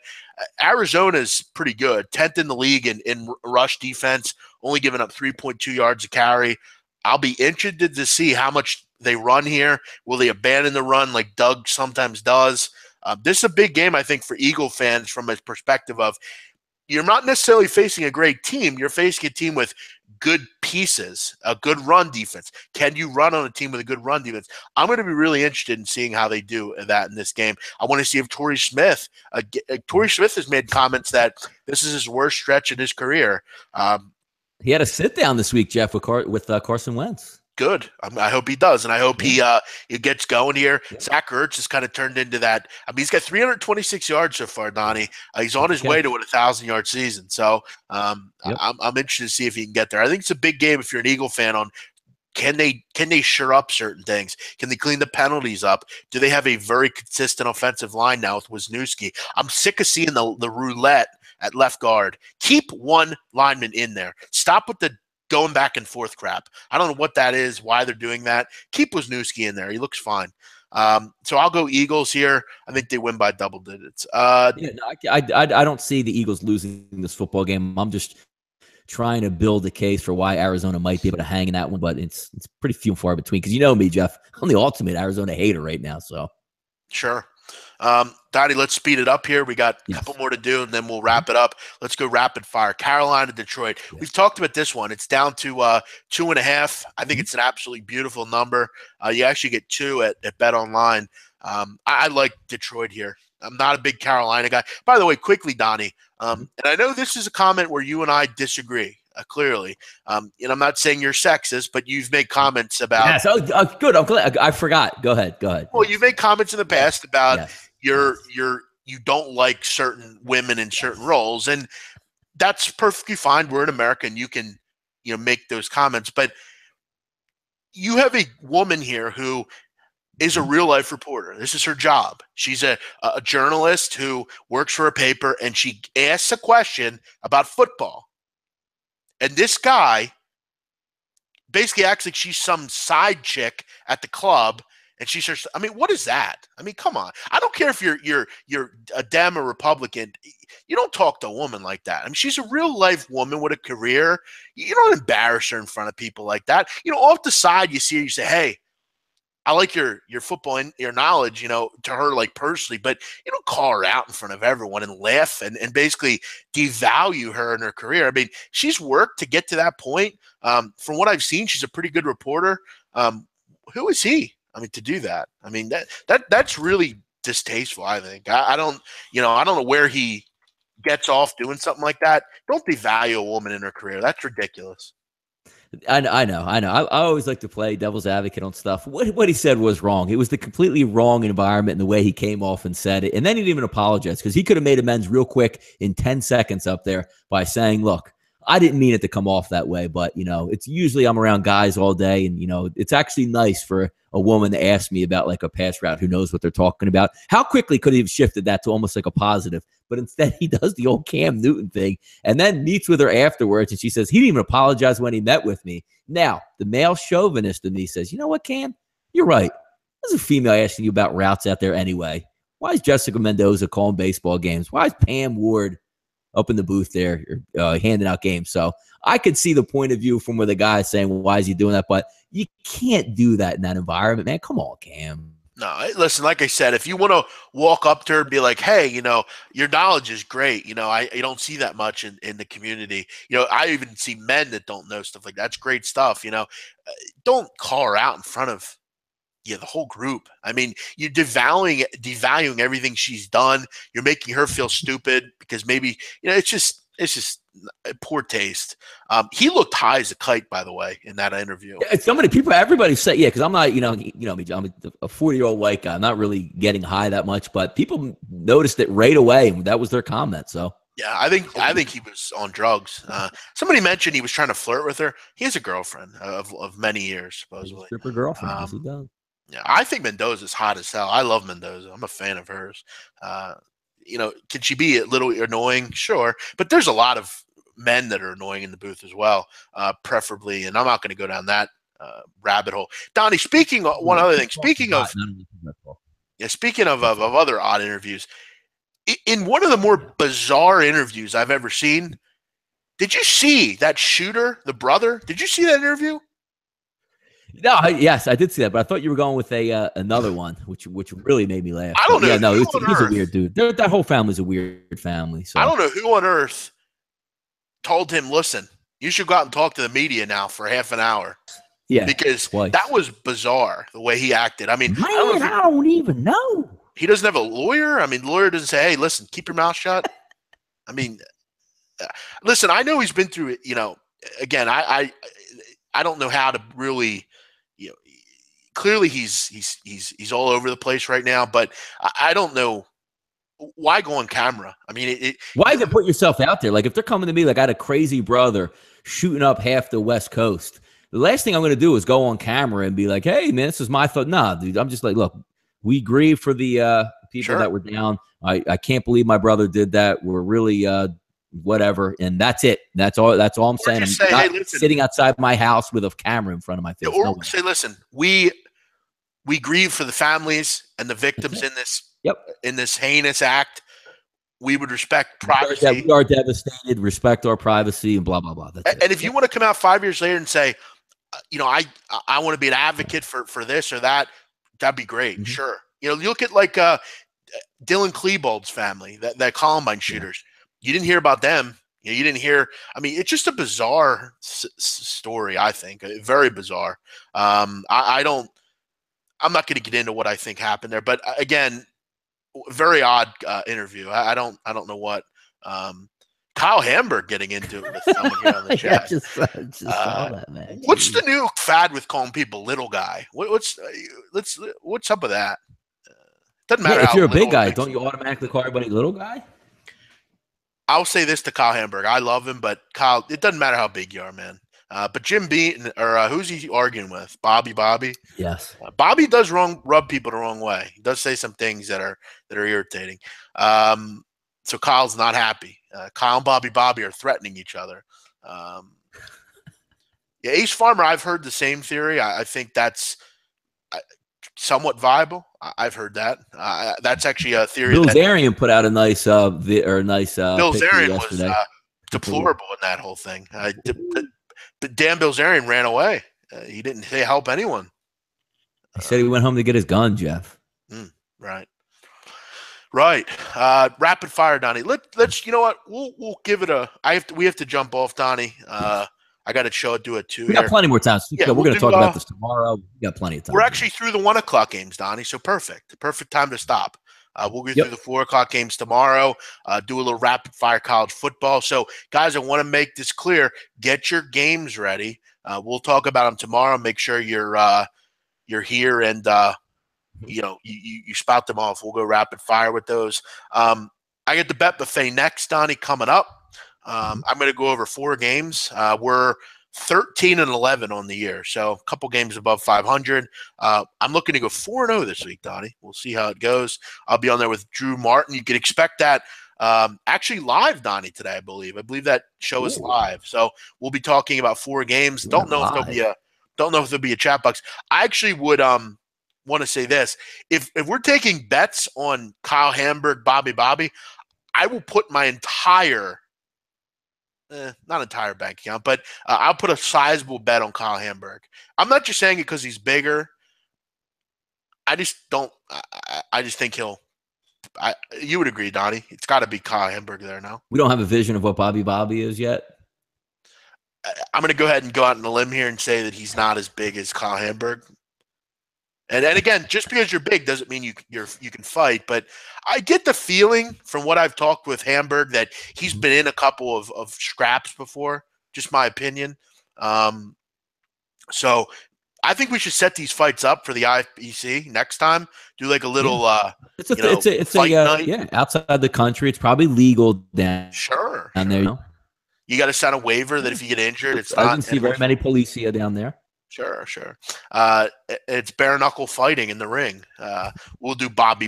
B: Arizona's pretty good, 10th in the league in rush defense, only giving up 3.2 yards a carry. I'll be interested to see how much they run here. Will they abandon the run like Doug sometimes does? This is a big game, I think, for Eagle fans from a perspective of you're not necessarily facing a great team. You're facing a team with good pieces, a good run defense. Can you run on a team with a good run defense? I'm going to be really interested in seeing how they do that in this game. I want to see if Torrey Smith has made comments that this is his worst stretch in his career.
A: He had a sit down this week, Jeff, with Carson Wentz.
B: Good. I hope he does, and I hope he gets going here. Yeah. Zach Ertz has kind of turned into that. I mean, he's got 326 yards so far, Donnie. He's on his way to a 1,000-yard season. So I'm interested to see if he can get there. I think it's a big game if you're an Eagle fan on can they shore up certain things? Can they clean the penalties up? Do they have a very consistent offensive line now with Wisniewski? I'm sick of seeing the roulette at left guard. Keep one lineman in there. Stop with the going back and forth crap. I don't know what that is, why they're doing that. Keep Wisniewski in there. He looks fine. So I'll go Eagles here. I think they win by double digits.
A: I don't see the Eagles losing this football game. I'm just trying to build a case for why Arizona might be able to hang in that one, but it's pretty few and far between. Because you know me, Jeff, I'm the ultimate Arizona hater right now. So
B: sure. Donnie, let's speed it up here. We got a couple more to do, and then we'll wrap it up. Let's go rapid fire. Carolina, Detroit. Yes. We've talked about this one. It's down to 2.5. I think it's an absolutely beautiful number. You actually get 2 at Bet Online. I like Detroit here. I'm not a big Carolina guy. By the way, quickly, Donnie, and I know this is a comment where you and I disagree. Clearly, and I'm not saying you're sexist, but you've made comments about.
A: Yes, good. I'm glad. I forgot. Go ahead.
B: Well, you've made comments in the past about you don't like certain women in certain roles, and that's perfectly fine. We're in America, and you can, make those comments. But you have a woman here who is a real life reporter. This is her job. She's a journalist who works for a paper, and she asks a question about football. And this guy basically acts like she's some side chick at the club, and she starts. I mean, what is that? I mean, come on. I don't care if you're a Dem or Republican. You don't talk to a woman like that. I mean, she's a real life woman with a career. You don't embarrass her in front of people like that. Off the side, you see her, you say, "Hey, I like your football and your knowledge," to her, like, personally, but you don't call her out in front of everyone and laugh and basically devalue her in her career. I mean, she's worked to get to that point. From what I've seen, she's a pretty good reporter. Who is he? I mean, to do that. I mean, that's really distasteful, I think. I don't know where he gets off doing something like that. Don't devalue a woman in her career. That's ridiculous.
A: I know. I always like to play devil's advocate on stuff. What he said was wrong. It was the completely wrong environment and the way he came off and said it. And then he didn't even apologize, because he could have made amends real quick in 10 seconds up there by saying, look, I didn't mean it to come off that way, but, it's usually I'm around guys all day, and, it's actually nice for a woman to ask me about, like, a pass route who knows what they're talking about. How quickly could he have shifted that to almost like a positive? But instead, he does the old Cam Newton thing and then meets with her afterwards, and she says, he didn't even apologize when he met with me. Now, the male chauvinist in me says, you know what, Cam? You're right. There's a female asking you about routes out there anyway. Why is Jessica Mendoza calling baseball games? Why is Pam Ward up in the booth there handing out games? So I could see the point of view from where the guy is saying, well, why is he doing that? But you can't do that in that environment, man. Come on, Cam.
B: No, listen, like I said, if you want to walk up to her and be like, hey, your knowledge is great. You don't see that much in the community. I even see men that don't know stuff like that. That's great stuff. Don't call her out in front of the whole group. I mean, you're devaluing everything she's done. You're making her feel stupid because maybe, it's just poor taste. He looked high as a kite, by the way, in that interview.
A: Everybody say, because I'm not, me, I'm a 40-year-old white guy. I'm not really getting high that much, but people noticed it right away, and that was their comment. So
B: yeah, I think he was on drugs. Somebody mentioned he was trying to flirt with her. He has a girlfriend of many years, supposedly.
A: Stripper girlfriend. Yes, he does.
B: Yeah, I think Mendoza's hot as hell. I love Mendoza. I'm a fan of hers. Can she be a little annoying? Sure. But there's a lot of men that are annoying in the booth as well, preferably. And I'm not going to go down that rabbit hole. Donnie, speaking of one other thing, speaking of other odd interviews, in one of the more bizarre interviews I've ever seen, did you see that shooter, the brother? Did you see that interview?
A: No, yes, I did see that, but I thought you were going with another one, which really made me laugh.
B: I don't know.
A: Yeah, no, he's a weird dude. That whole family's a weird family. So
B: I don't know who on earth told him, listen, you should go out and talk to the media now for half an hour.
A: Yeah,
B: because
A: twice.
B: That was bizarre the way he acted. I mean,
A: man, I don't even know.
B: He doesn't have a lawyer. I mean, the lawyer doesn't say, hey, listen, keep your mouth shut. I mean, listen, I know he's been through it. Again, I don't know how to really. Clearly he's all over the place right now, but I don't know why go on camera. I mean,
A: why even put yourself out there? Like, if they're coming to me like I had a crazy brother shooting up half the West Coast, the last thing I'm going to do is go on camera and be like, hey, man, this is my thought. Nah, dude, I'm just like, look, we grieve for the people that were down. I can't believe my brother did that. We're really whatever, and that's it. That's all I'm saying. I'm not sitting outside my house with a camera in front of my face.
B: Yeah, or say, listen, we grieve for the families and the victims in this heinous act. We would respect privacy.
A: We are devastated. Respect our privacy and blah blah blah.
B: And if you want to come out 5 years later and say, I want to be an advocate for this or that, that'd be great. Mm-hmm. Sure. You look at like Dylan Klebold's family, that Columbine shooters. You didn't hear about them. You didn't hear. I mean, it's just a bizarre story. I think very bizarre. I'm not going to get into what I think happened there, but again, very odd interview. I don't know what Kyle Hamburg getting into it with someone here on the chat.
A: Just saw that, man.
B: What's the new fad with calling people little guy? What's up with that? Doesn't matter.
A: If you're a big guy, don't you automatically call everybody little guy?
B: I'll say this to Kyle Hamburg. I love him, but Kyle, it doesn't matter how big you are, man. But Jim Beam, or who's he arguing with? Bobby?
A: Yes.
B: Bobby does rub people the wrong way. He does say some things that are irritating. So Kyle's not happy. Kyle and Bobby are threatening each other. Yeah, Ace Farmer, I've heard the same theory. I think that's somewhat viable. I've heard that. That's actually a theory.
A: Bill Zarian put out a nice Bill
B: Zarian was deplorable in that whole thing. But damn, Bill Zarian ran away. He didn't help anyone.
A: He said he went home to get his gun, Jeff.
B: Right. Rapid fire, Donnie. Let's. You know what? We'll give it a. We have to jump off, Donnie. I got to do it too.
A: We got plenty more time. Yeah, we're going to talk about this tomorrow. We got plenty of time.
B: We're actually through the 1 o'clock games, Donnie. So perfect time to stop. We'll get through the 4 o'clock games tomorrow. Do a little rapid fire college football. So, guys, I want to make this clear. Get your games ready. We'll talk about them tomorrow. Make sure you're here and you spout them off. We'll go rapid fire with those. I get the bet buffet next, Donnie, coming up. I'm going to go over 4 games. We're 13-11 on the year, so a couple games above 500. I'm looking to go 4-0 this week, Donnie. We'll see how it goes. I'll be on there with Drew Martin. You can expect that actually live, Donnie, today, I believe. I believe that show is live. So we'll be talking about 4 games. Don't know if there'll be a chat box. I actually would want to say this. If we're taking bets on Kyle Hamburg, Bobby, I will put my entire not entire bank account, but I'll put a sizable bet on Kyle Hamburg. I'm not just saying it because he's bigger. I just think you would agree, Donnie. It's got to be Kyle Hamburg there now.
A: We don't have a vision of what Bobby is yet.
B: I'm going to go ahead and go out on a limb here and say that he's not as big as Kyle Hamburg. And again, just because you're big doesn't mean you can fight. But I get the feeling from what I've talked with Hamburg that he's been in a couple of scraps before. Just my opinion. So I think we should set these fights up for the IFBC next time. Do like a little
A: it's fight night. Yeah, outside the country. It's probably legal down there.
B: You got to sign a waiver that if you get injured, it's not.
A: I didn't see very many policia down there.
B: Sure. It's bare knuckle fighting in the ring. We'll do Bobby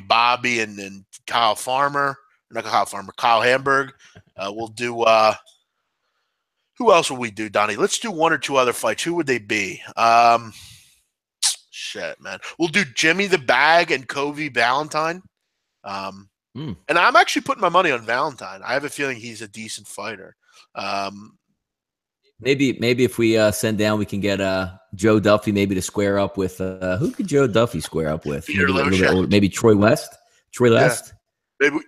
B: and Kyle Hamburg. We'll do who else will we do, Donnie? Let's do 1 or 2 other fights. Who would they be? Shit, man. We'll do Jimmy the Bag and Covey Valentine. And I'm actually putting my money on Valentine. I have a feeling he's a decent fighter.
A: Maybe if we send down, we can get Joe Duffy maybe to square up with who could Joe Duffy square up with? Maybe Troy West. Maybe you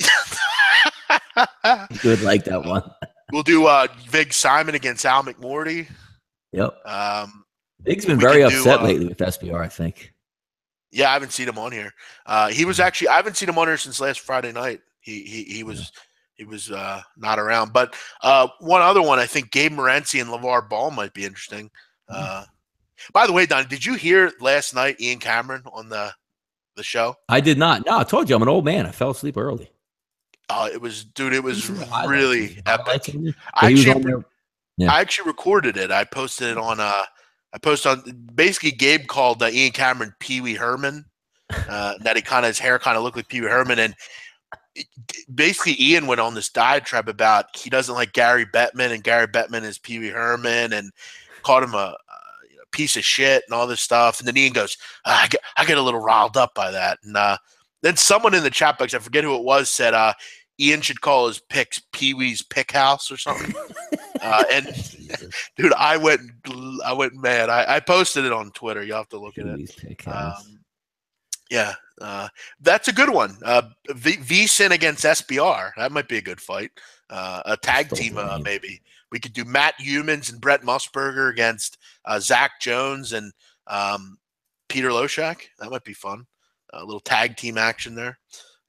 A: would like that one.
B: We'll do Vig Simon against Al McMorty.
A: Yep. Vig's been very upset lately with SBR, I think.
B: Yeah, I haven't seen him on here. He was actually I haven't seen him on here since last Friday night. He was not around. But one other one, I think Gabe Morency and LeVar Ball might be interesting. By the way, Don, did you hear last night Ian Cameron on the show?
A: I did not. No, I told you I'm an old man. I fell asleep early.
B: It was really epic. I actually recorded it. I posted it on basically Gabe called Ian Cameron Pee Wee Herman. That his hair kind of looked like Pee Wee Herman, and basically Ian went on this diatribe about he doesn't like Gary Bettman and Gary Bettman is Pee Wee Herman and called him a piece of shit and all this stuff. And then Ian goes, I get a little riled up by that. And then someone in the chat box, I forget who it was, said Ian should call his picks Pee Wee's Pick House or something. And dude, I went mad. I posted it on Twitter. You'll have to look at it. Yeah, that's a good one. VSIN against SBR. That might be a good fight. A tag team, maybe. We could do Matt Humans and Brett Musburger against Zach Jones and Peter Loshak. That might be fun. A little tag team action there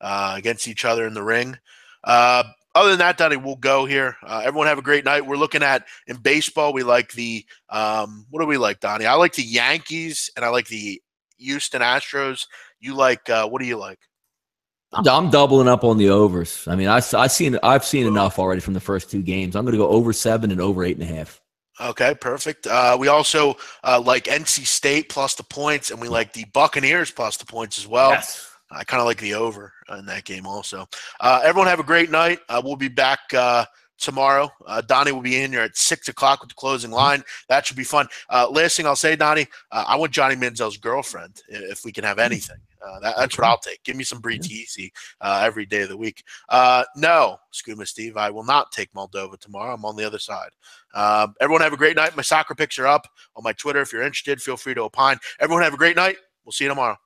B: against each other in the ring. Other than that, Donnie, we'll go here. Everyone have a great night. We're looking at, in baseball, we like the what do we like, Donnie? I like the Yankees, and I like the Houston Astros. You like what do you like?
A: I'm doubling up on the overs. I mean, I've seen enough already from the first 2 games. I'm going to go over 7 and over 8.5.
B: Okay, perfect. We also like NC State plus the points, and we like the Buccaneers plus the points as well.
A: Yes.
B: I kind of like the over in that game also. Everyone have a great night. We'll be back tomorrow. Donnie will be in here at 6 o'clock with the closing line. That should be fun. Last thing I'll say, Donnie, I want Johnny Manziel's girlfriend if we can have anything. That's what I'll take. Give me some Brie Teasy every day of the week. No, Scuba Steve, I will not take Moldova tomorrow. I'm on the other side. Everyone have a great night. My soccer picks are up on my Twitter. If you're interested, feel free to opine. Everyone have a great night. We'll see you tomorrow.